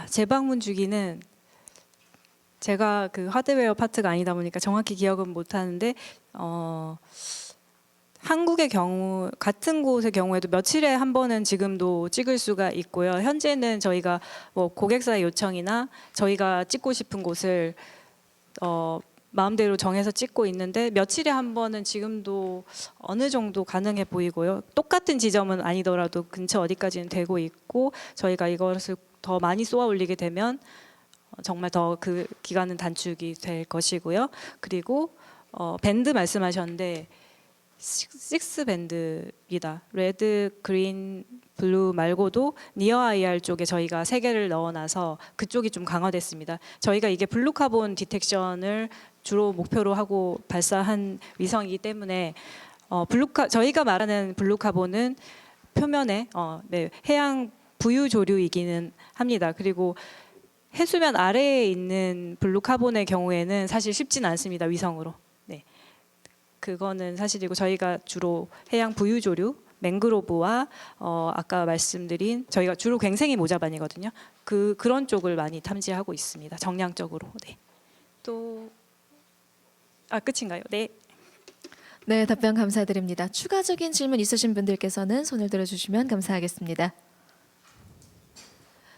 재방문 주기는 제가 그 하드웨어 파트가 아니다 보니까 정확히 기억은 못하는데 한국의 경우 같은 곳의 경우에도 며칠에 한 번은 지금도 찍을 수가 있고요. 현재는 저희가 뭐 고객사의 요청이나 저희가 찍고 싶은 곳을 마음대로 정해서 찍고 있는데 며칠에 한 번은 지금도 어느 정도 가능해 보이고요. 똑같은 지점은 아니더라도 근처 어디까지는 되고 있고 저희가 이것을 더 많이 쏘아 올리게 되면 정말 더 그 기간은 단축이 될 것이고요. 그리고 밴드 말씀하셨는데 6밴드입니다. 레드, 그린, 블루 말고도 니어 IR 쪽에 저희가 3개를 넣어놔서 그쪽이 좀 강화됐습니다. 저희가 이게 블루 카본 디텍션을 주로 목표로 하고 발사한 위성이기 때문에 저희가 말하는 블루 카본은 표면에 해양 부유 조류이기는 합니다. 그리고 해수면 아래에 있는 블루 카본의 경우에는 사실 쉽진 않습니다. 위성으로. 네, 그거는 사실이고 저희가 주로 해양 부유 조류, 맹그로브와 아까 말씀드린 저희가 주로 괭생이 모자반이거든요. 그런 쪽을 많이 탐지하고 있습니다. 정량적으로. 네. 또 끝인가요? 네. 네, 답변 감사드립니다. 추가적인 질문 있으신 분들께서는 손을 들어주시면 감사하겠습니다.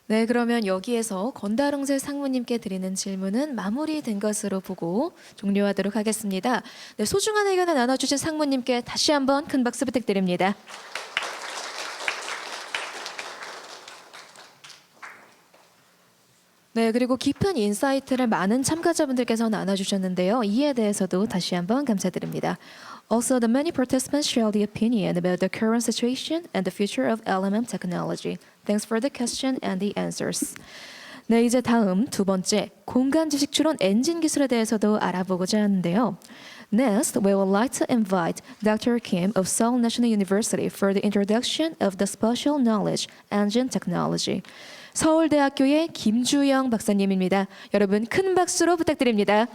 네, 그러면 여기에서 건다롱새 상무님께 드리는 질문은 마무리된 것으로 보고 종료하도록 하겠습니다. 네, 소중한 의견을 나눠주신 상무님께 다시 한번 큰 박수 부탁드립니다. 네, 그리고 깊은 인사이트를 많은 참가자분들께서 나눠주셨는데요. 이에 대해서도 다시 한번 감사드립니다. Also, the many participants share the opinion about the current situation and the future of LMM technology. Thanks for the question and the answers. 네, 이제 다음 두 번째 공간 지식 추론 엔진 기술에 대해서도 알아보고자 하는데요. Next, we would like to invite Dr. Kim of Seoul National University for the introduction of the Spatial Knowledge Engine Technology. 서울대학교의 김주영 박사님입니다. 여러분 큰 박수로 부탁드립니다.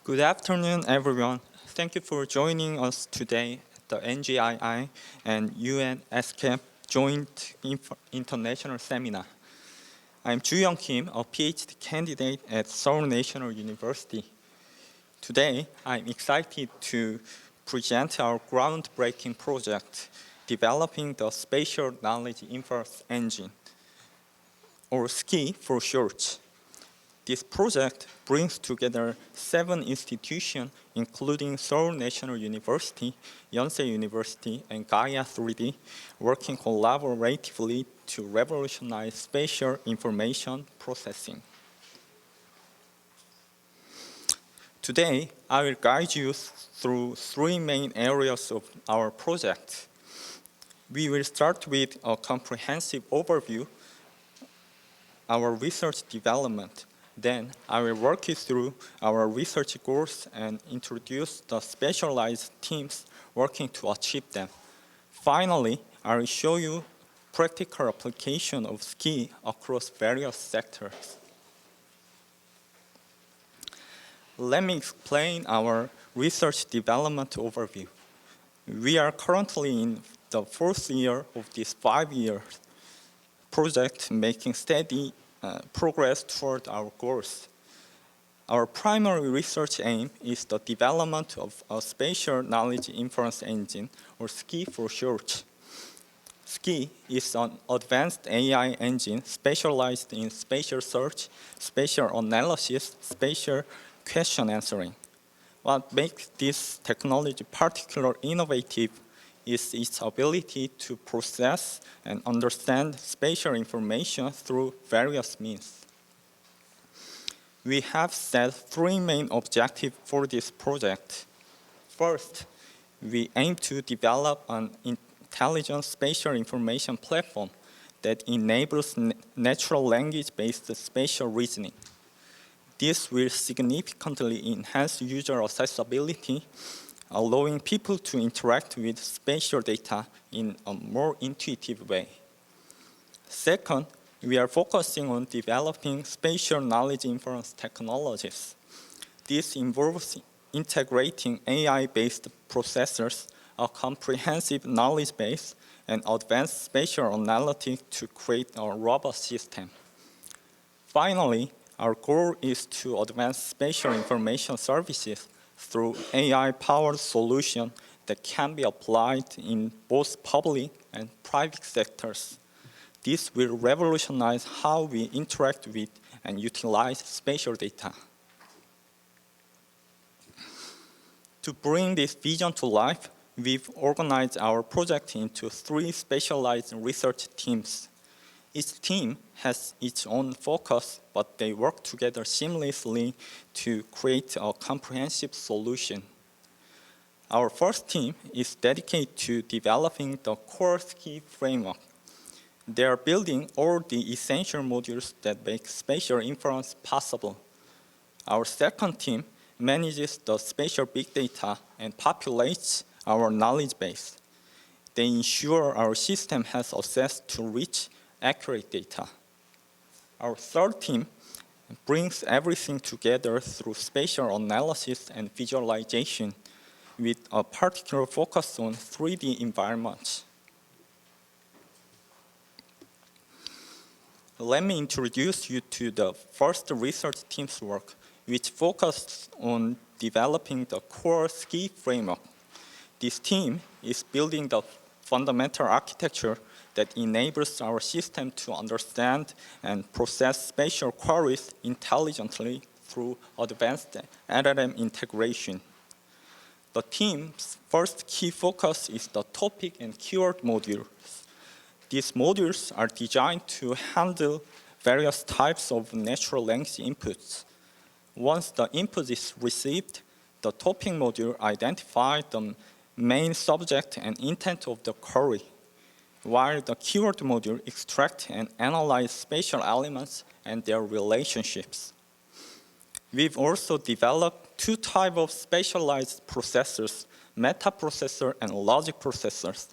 Good afternoon, everyone. Thank you for joining us today at the NGII and UN Escap Joint International Seminar. I'm Ju-young Kim, a PhD candidate at Seoul National University. Today, I'm excited to present our groundbreaking project, developing the Spatial Knowledge Inference Engine, or SKI for short. This project brings together 7 institutions, including Seoul National University, Yonsei University, and Gaia 3D, working collaboratively to revolutionize spatial information processing. Today, I will guide you through 3 main areas of our project. We will start with a comprehensive overview, our research development. Then I will walk you through our research goals and introduce the specialized teams working to achieve them. Finally, I will show you practical application of SKI across various sectors. Let me explain our research development overview. We are currently in the fourth year of this 5-year project, making steady progress toward our goals. Our primary research aim is the development of a spatial knowledge inference engine, or SKI for short. SKI is an advanced AI engine specialized in spatial search, spatial analysis, spatial question answering. What makes this technology particularly innovative is its ability to process and understand spatial information through various means. We have set 3 main objectives for this project. First, we aim to develop an intelligent spatial information platform that enables natural language-based spatial reasoning. This will significantly enhance user accessibility, allowing people to interact with spatial data in a more intuitive way. Second, we are focusing on developing spatial knowledge inference technologies. This involves integrating AI-based processors, a comprehensive knowledge base, and advanced spatial analytics to create a robust system. Finally, our goal is to advance spatial information services through AI-powered solutions that can be applied in both public and private sectors. This will revolutionize how we interact with and utilize spatial data. To bring this vision to life, we've organized our project into 3 specialized research teams. Each team has its own focus, but they work together seamlessly to create a comprehensive solution. Our first team is dedicated to developing the core SKI framework. They are building all the essential modules that make spatial inference possible. Our second team manages the spatial big data and populates our knowledge base. They ensure our system has access to rich, accurate data. Our third team brings everything together through spatial analysis and visualization, with a particular focus on 3D environments. Let me introduce you to the first research team's work, which focused on developing the core SKI framework. This team is building the fundamental architecture that enables our system to understand and process spatial queries intelligently through advanced LLM integration. The team's first key focus is the topic and keyword modules. These modules are designed to handle various types of natural language inputs. Once the input is received, the topic module identifies the main subject and intent of the query, while the keyword module extracts and analyzes spatial elements and their relationships. We've also developed 2 types of specialized processors, metaprocessor and logic processors.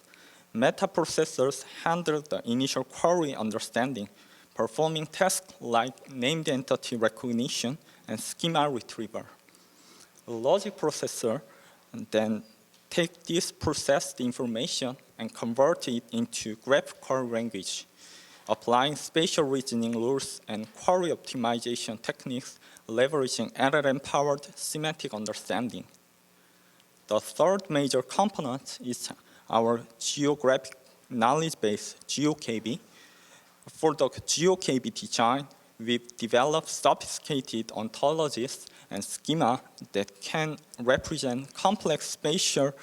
Metaprocessors handle the initial query understanding, performing tasks like named entity recognition and schema retrieval. A logic processor then takes this processed information and convert it into graphical language, applying spatial reasoning rules and query optimization techniques leveraging LLM-powered semantic understanding. The third major component is our geographic knowledge base, GeoKB. For the GeoKB design, we've developed sophisticated ontologies and schema that can represent complex spatial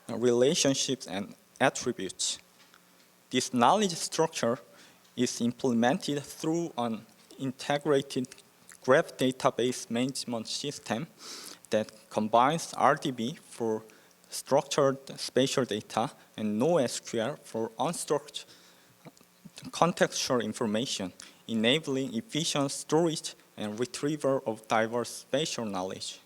relationships and attributes. This knowledge structure is implemented through an integrated graph database management system that combines RDB for structured spatial data, and NoSQL for unstructured contextual information, enabling efficient storage and retrieval of diverse spatial knowledge.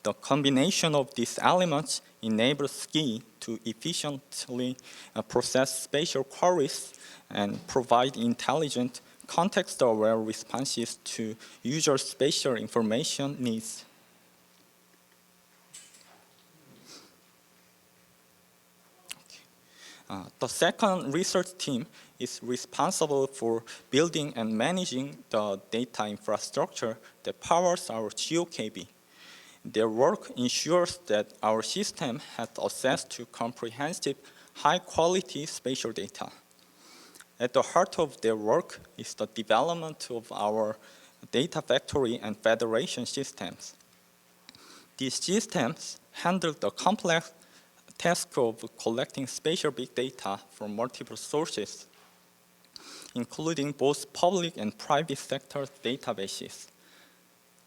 The combination of these elements enables SCI to efficiently process spatial queries and provide intelligent, context-aware responses to user spatial information needs. The second research team is responsible for building and managing the data infrastructure that powers our GeoKB. Their work ensures that our system has access to comprehensive, high-quality spatial data. At the heart of their work is the development of our data factory and federation systems. These systems handle the complex task of collecting spatial big data from multiple sources, including both public and private sector databases.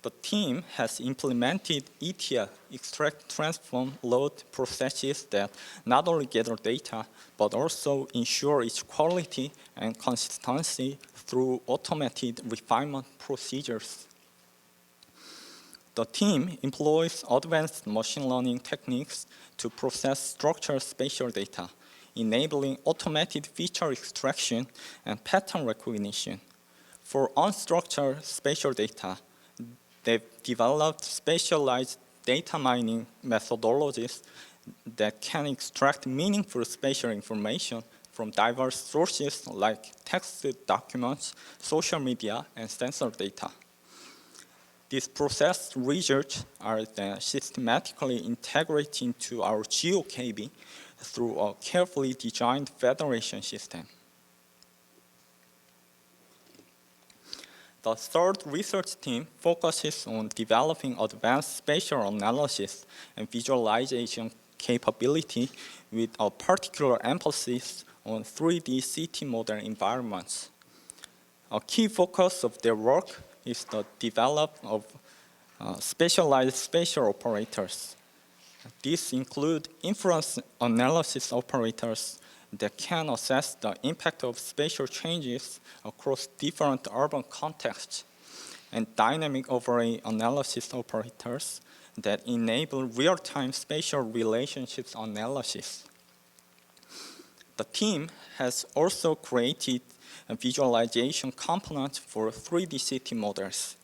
The team has implemented ETL, extract, transform, load processes that not only gather data, but also ensure its quality and consistency through automated refinement procedures. The team employs advanced machine learning techniques to process structured spatial data, enabling automated feature extraction and pattern recognition. For unstructured spatial data, they've developed specialized data mining methodologies that can extract meaningful spatial information from diverse sources like text documents, social media, and sensor data. These processed results are then systematically integrated into our GeoKB through a carefully designed federation system. The third research team focuses on developing advanced spatial analysis and visualization capability with a particular emphasis on 3D city model environments. A key focus of their work is the development of specialized spatial operators. These include inference analysis operators that can assess the impact of spatial changes across different urban contexts, and dynamic overlay analysis operators that enable real-time spatial relationships analysis. The team has also created a visualization component for 3D city models.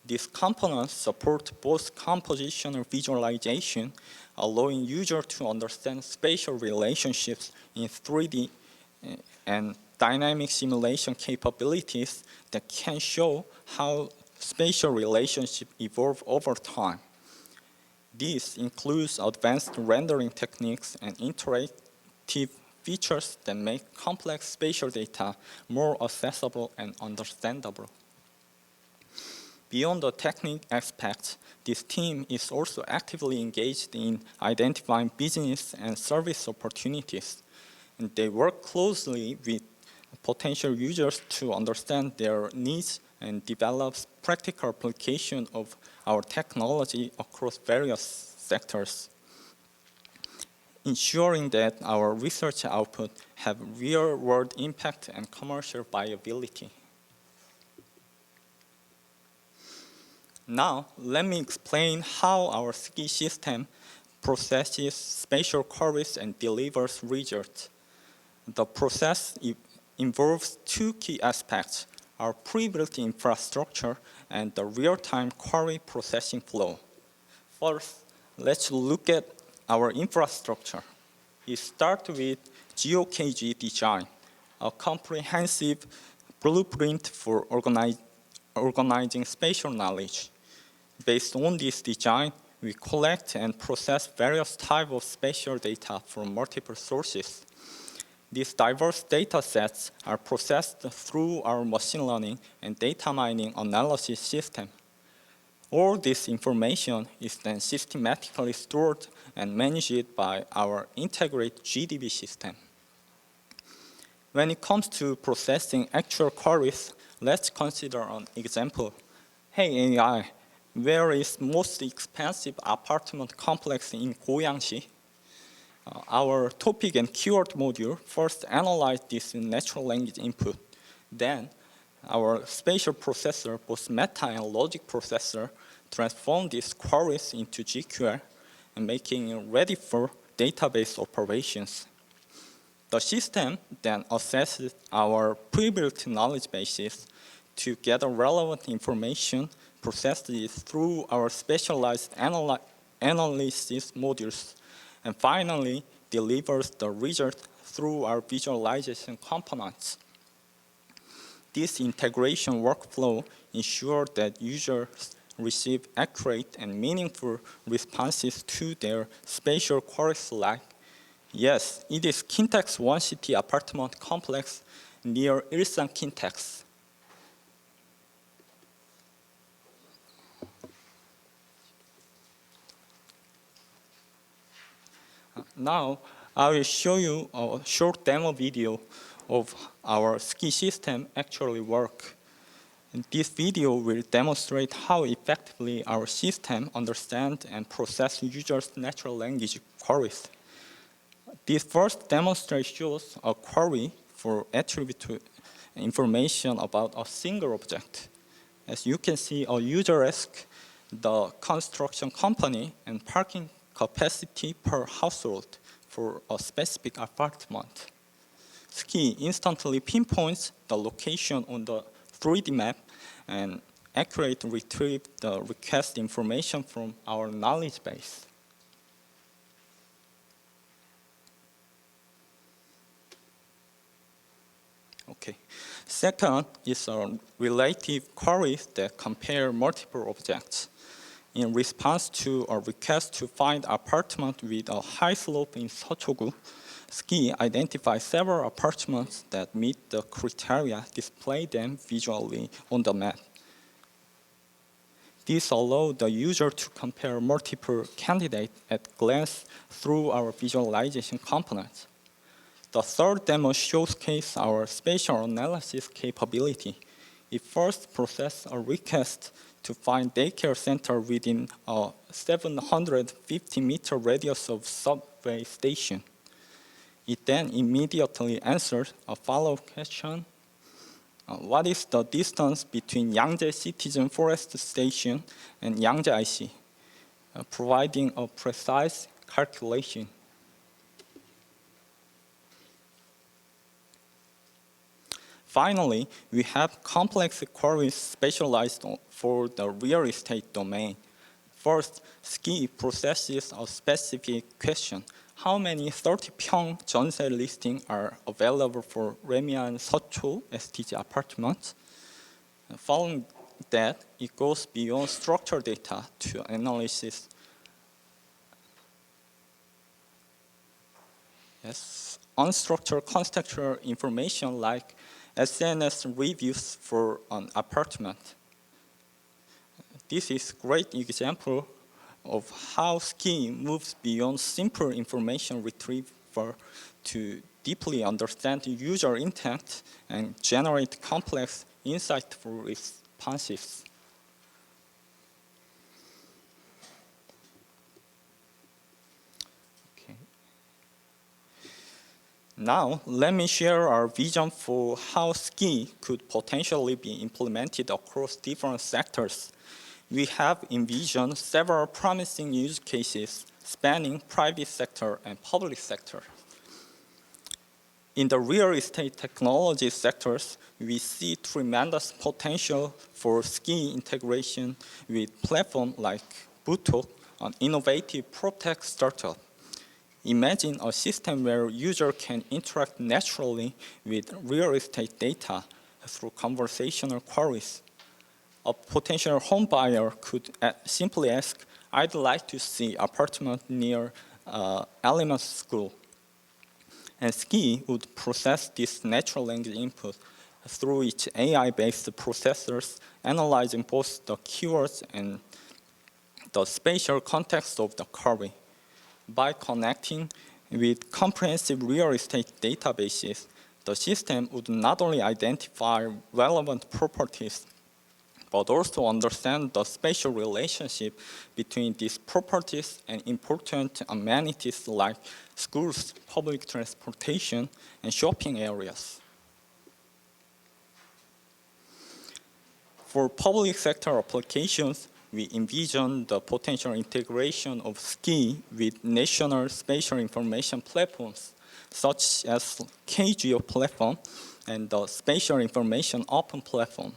These components support both compositional visualization, allowing users to understand spatial relationships in 3D, and dynamic simulation capabilities that can show how spatial relationships evolve over time. This includes advanced rendering techniques and interactive features that make complex spatial data more accessible and understandable. Beyond the technical aspects, this team is also actively engaged in identifying business and service opportunities, and they work closely with potential users to understand their needs and develop practical application of our technology across various sectors, ensuring that our research output have real-world impact and commercial viability. Now, let me explain how our SCI system processes spatial queries and delivers results. The process involves two key aspects: our pre-built infrastructure and the real-time query processing flow. First, let's look at our infrastructure. It starts with GeoKG design, a comprehensive blueprint for organizing spatial knowledge. Based on this design, we collect and process various types of spatial data from multiple sources. These diverse data sets are processed through our machine learning and data mining analysis system. All this information is then systematically stored and managed by our integrated GDB system. When it comes to processing actual queries, let's consider an example. Hey AI, where is most expensive apartment complex in Goyang시? Our topic and keyword module first analyzed this natural language input. Then, our spatial processor, both meta and logic processor, transformed these queries into GQL and making it ready for database operations. The system then assesses our pre-built knowledge bases to gather relevant information, processes it through our specialized analysis modules, and finally delivers the result through our visualization components. This integration workflow ensures that users receive accurate and meaningful responses to their spatial queries like, yes, it is Kintex One City apartment complex near Ilsan Kintex. Now, I will show you a short demo video of our ski system actually work. And this video will demonstrate how effectively our system understands and processes users' natural language queries. This first demonstration shows a query for attribute information about a single object. As you can see, a user asks the construction company and parking capacity per household for a specific apartment. Ski instantly pinpoints the location on the 3D map and accurately retrieve the request information from our knowledge base. Okay. Second is a relative queries that compare multiple objects. In response to a request to find apartment with a high slope in Seochogu, Ski identifies several apartments that meet the criteria, display them visually on the map. This allows the user to compare multiple candidates at glance through our visualization components. The third demo showcases our spatial analysis capability. It first processes a request to find daycare center within a 750-meter radius of subway station. It then immediately answers a follow-up question. What is the distance between Yangjae Citizen Forest Station and Yangjae IC? Providing a precise calculation. Finally, we have complex queries specialized for the real estate domain. First, Ski processes a specific question. How many 30평 전세 listings are available for Remian Seocho STG apartments? Following that, it goes beyond structured data to analysis. Unstructured contextual information like SNS reviews for an apartment. This is a great example of how Ski moves beyond simple information retrieval to deeply understand user intent and generate complex, insightful responses. Now, let me share our vision for how Ski could potentially be implemented across different sectors. We have envisioned several promising use cases spanning private sector and public sector. In the real estate technology sectors, we see tremendous potential for Ski integration with platforms like Butok, an innovative PropTech startup. Imagine a system where users can interact naturally with real estate data through conversational queries. A potential home buyer could simply ask, I'd like to see apartment near Element School. And Ski would process this natural language input through its AI-based processors, analyzing both the keywords and the spatial context of the query. By connecting with comprehensive real estate databases, the system would not only identify relevant properties, but also understand the spatial relationship between these properties and important amenities like schools, public transportation, and shopping areas. For public sector applications, we envision the potential integration of SKI with national spatial information platforms, such as KGeo platform and the Spatial Information Open platform.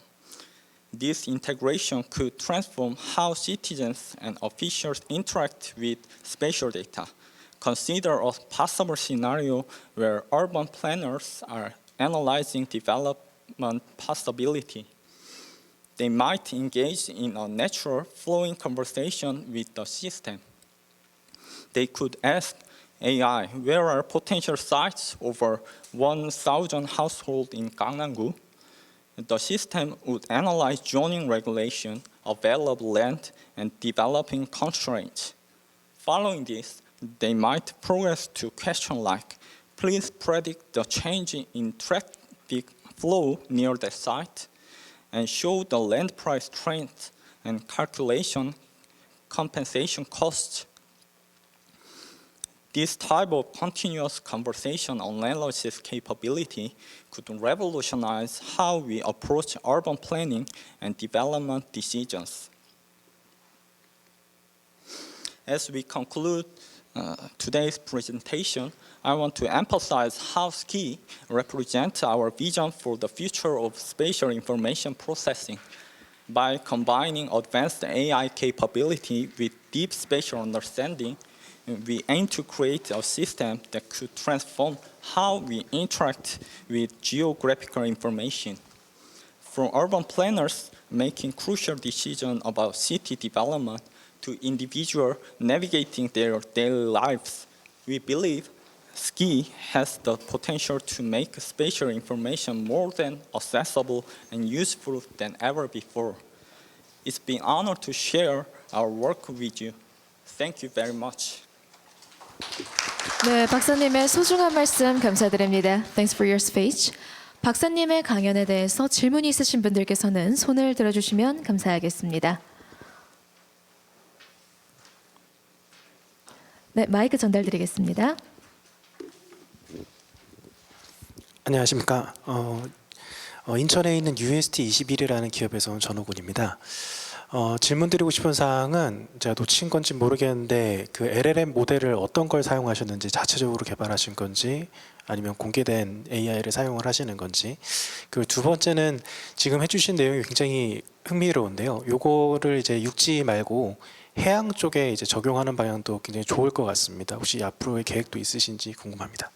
This integration could transform how citizens and officials interact with spatial data. Consider a possible scenario where urban planners are analyzing development possibility. They might engage in a natural, flowing conversation with the system. They could ask AI, where are potential sites over 1,000 households in Gangnam-gu? The system would analyze zoning regulation, available land, and developing constraints. Following this, they might progress to questions like, please predict the change in traffic flow near the site, and show the land price trends and calculation compensation costs. This type of continuous conversation analysis capability could revolutionize how we approach urban planning and development decisions. As we conclude today's presentation, I want to emphasize how SKI represents our vision for the future of spatial information processing. By combining advanced AI capability with deep spatial understanding, we aim to create a system that could transform how we interact with geographical information. From urban planners making crucial decisions about city development to individuals navigating their daily lives, we believe SKI has the potential to make spatial information more than accessible and useful than ever before. It's been an honor to share our work with you. Thank you very much. 네, 박사님의 소중한 말씀 감사드립니다. Thanks for your speech. 박사님의 강연에 대해서 질문이 있으신 분들께서는 손을 들어주시면 감사하겠습니다. 네, 마이크 전달드리겠습니다. 안녕하십니까. 인천에 있는 UST21이라는 기업에서 온 전호군입니다. 질문 드리고 싶은 사항은 제가 놓친 건지 모르겠는데 그 LLM 모델을 어떤 걸 사용하셨는지, 자체적으로 개발하신 건지 아니면 공개된 AI를 사용을 하시는 건지. 그 두 번째는 지금 해주신 내용이 굉장히 흥미로운데요. 요거를 이제 육지 말고 해양 쪽에 이제 적용하는 방향도 굉장히 좋을 것 같습니다. 혹시 앞으로의 계획도 있으신지 궁금합니다.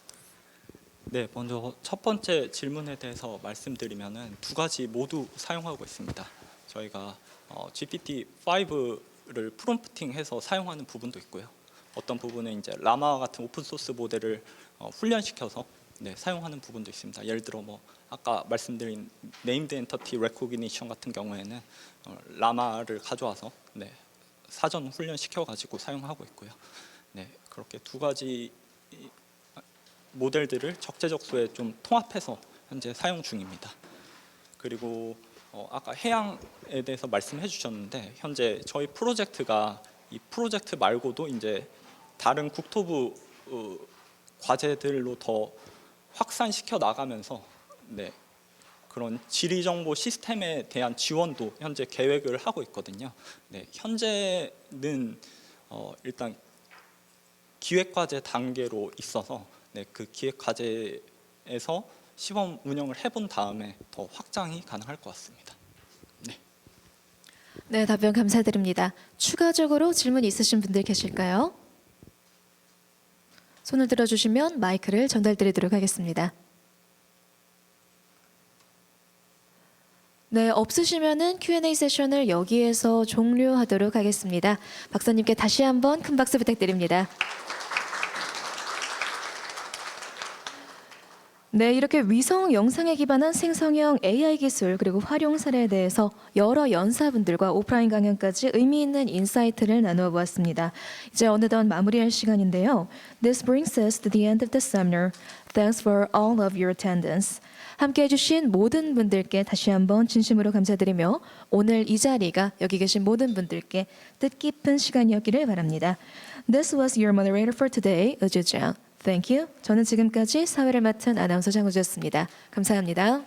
네, 먼저 첫 번째 질문에 대해서 말씀드리면은 두 가지 모두 사용하고 있습니다. 저희가 GPT-5를 프롬프팅해서 사용하는 부분도 있고요. 어떤 부분은 이제 라마 같은 오픈 소스 모델을 훈련시켜서 사용하는 부분도 있습니다. 예를 들어 뭐 아까 말씀드린 네임드 엔터티 레코그니션 같은 경우에는 라마를 가져와서 사전 훈련시켜 가지고 사용하고 있고요. 네, 그렇게 두 가지 모델들을 적재적소에 좀 통합해서 현재 사용 중입니다. 그리고 아까 해양에 대해서 말씀해 주셨는데 현재 저희 프로젝트가 이 프로젝트 말고도 이제 다른 국토부 과제들로 더 확산시켜 나가면서 그런 지리정보 시스템에 대한 지원도 현재 계획을 하고 있거든요. 현재는 일단 기획과제 단계로 있어서 그 기획과제에서 시범 운영을 해본 다음에 더 확장이 가능할 것 같습니다. 네, 답변 감사드립니다. 추가적으로 질문 있으신 분들 계실까요? 손을 들어주시면 마이크를 전달드리도록 하겠습니다. 네, 없으시면은 Q&A 세션을 여기에서 종료하도록 하겠습니다. 박사님께 다시 한번 큰 박수 부탁드립니다. 네, 이렇게 위성 영상에 기반한 생성형 AI 기술 그리고 활용 사례에 대해서 여러 연사분들과 오프라인 강연까지 의미 있는 인사이트를 나누어 보았습니다. 이제 어느덧 마무리할 시간인데요. This brings us to the end of the seminar. Thanks for all of your attendance. 함께해 주신 모든 분들께 다시 한번 진심으로 감사드리며 오늘 이 자리가 여기 계신 모든 분들께 뜻깊은 시간이었기를 바랍니다. This was your moderator for today, 우주정. Thank you. 저는 지금까지 사회를 맡은 아나운서 장우주였습니다. 감사합니다.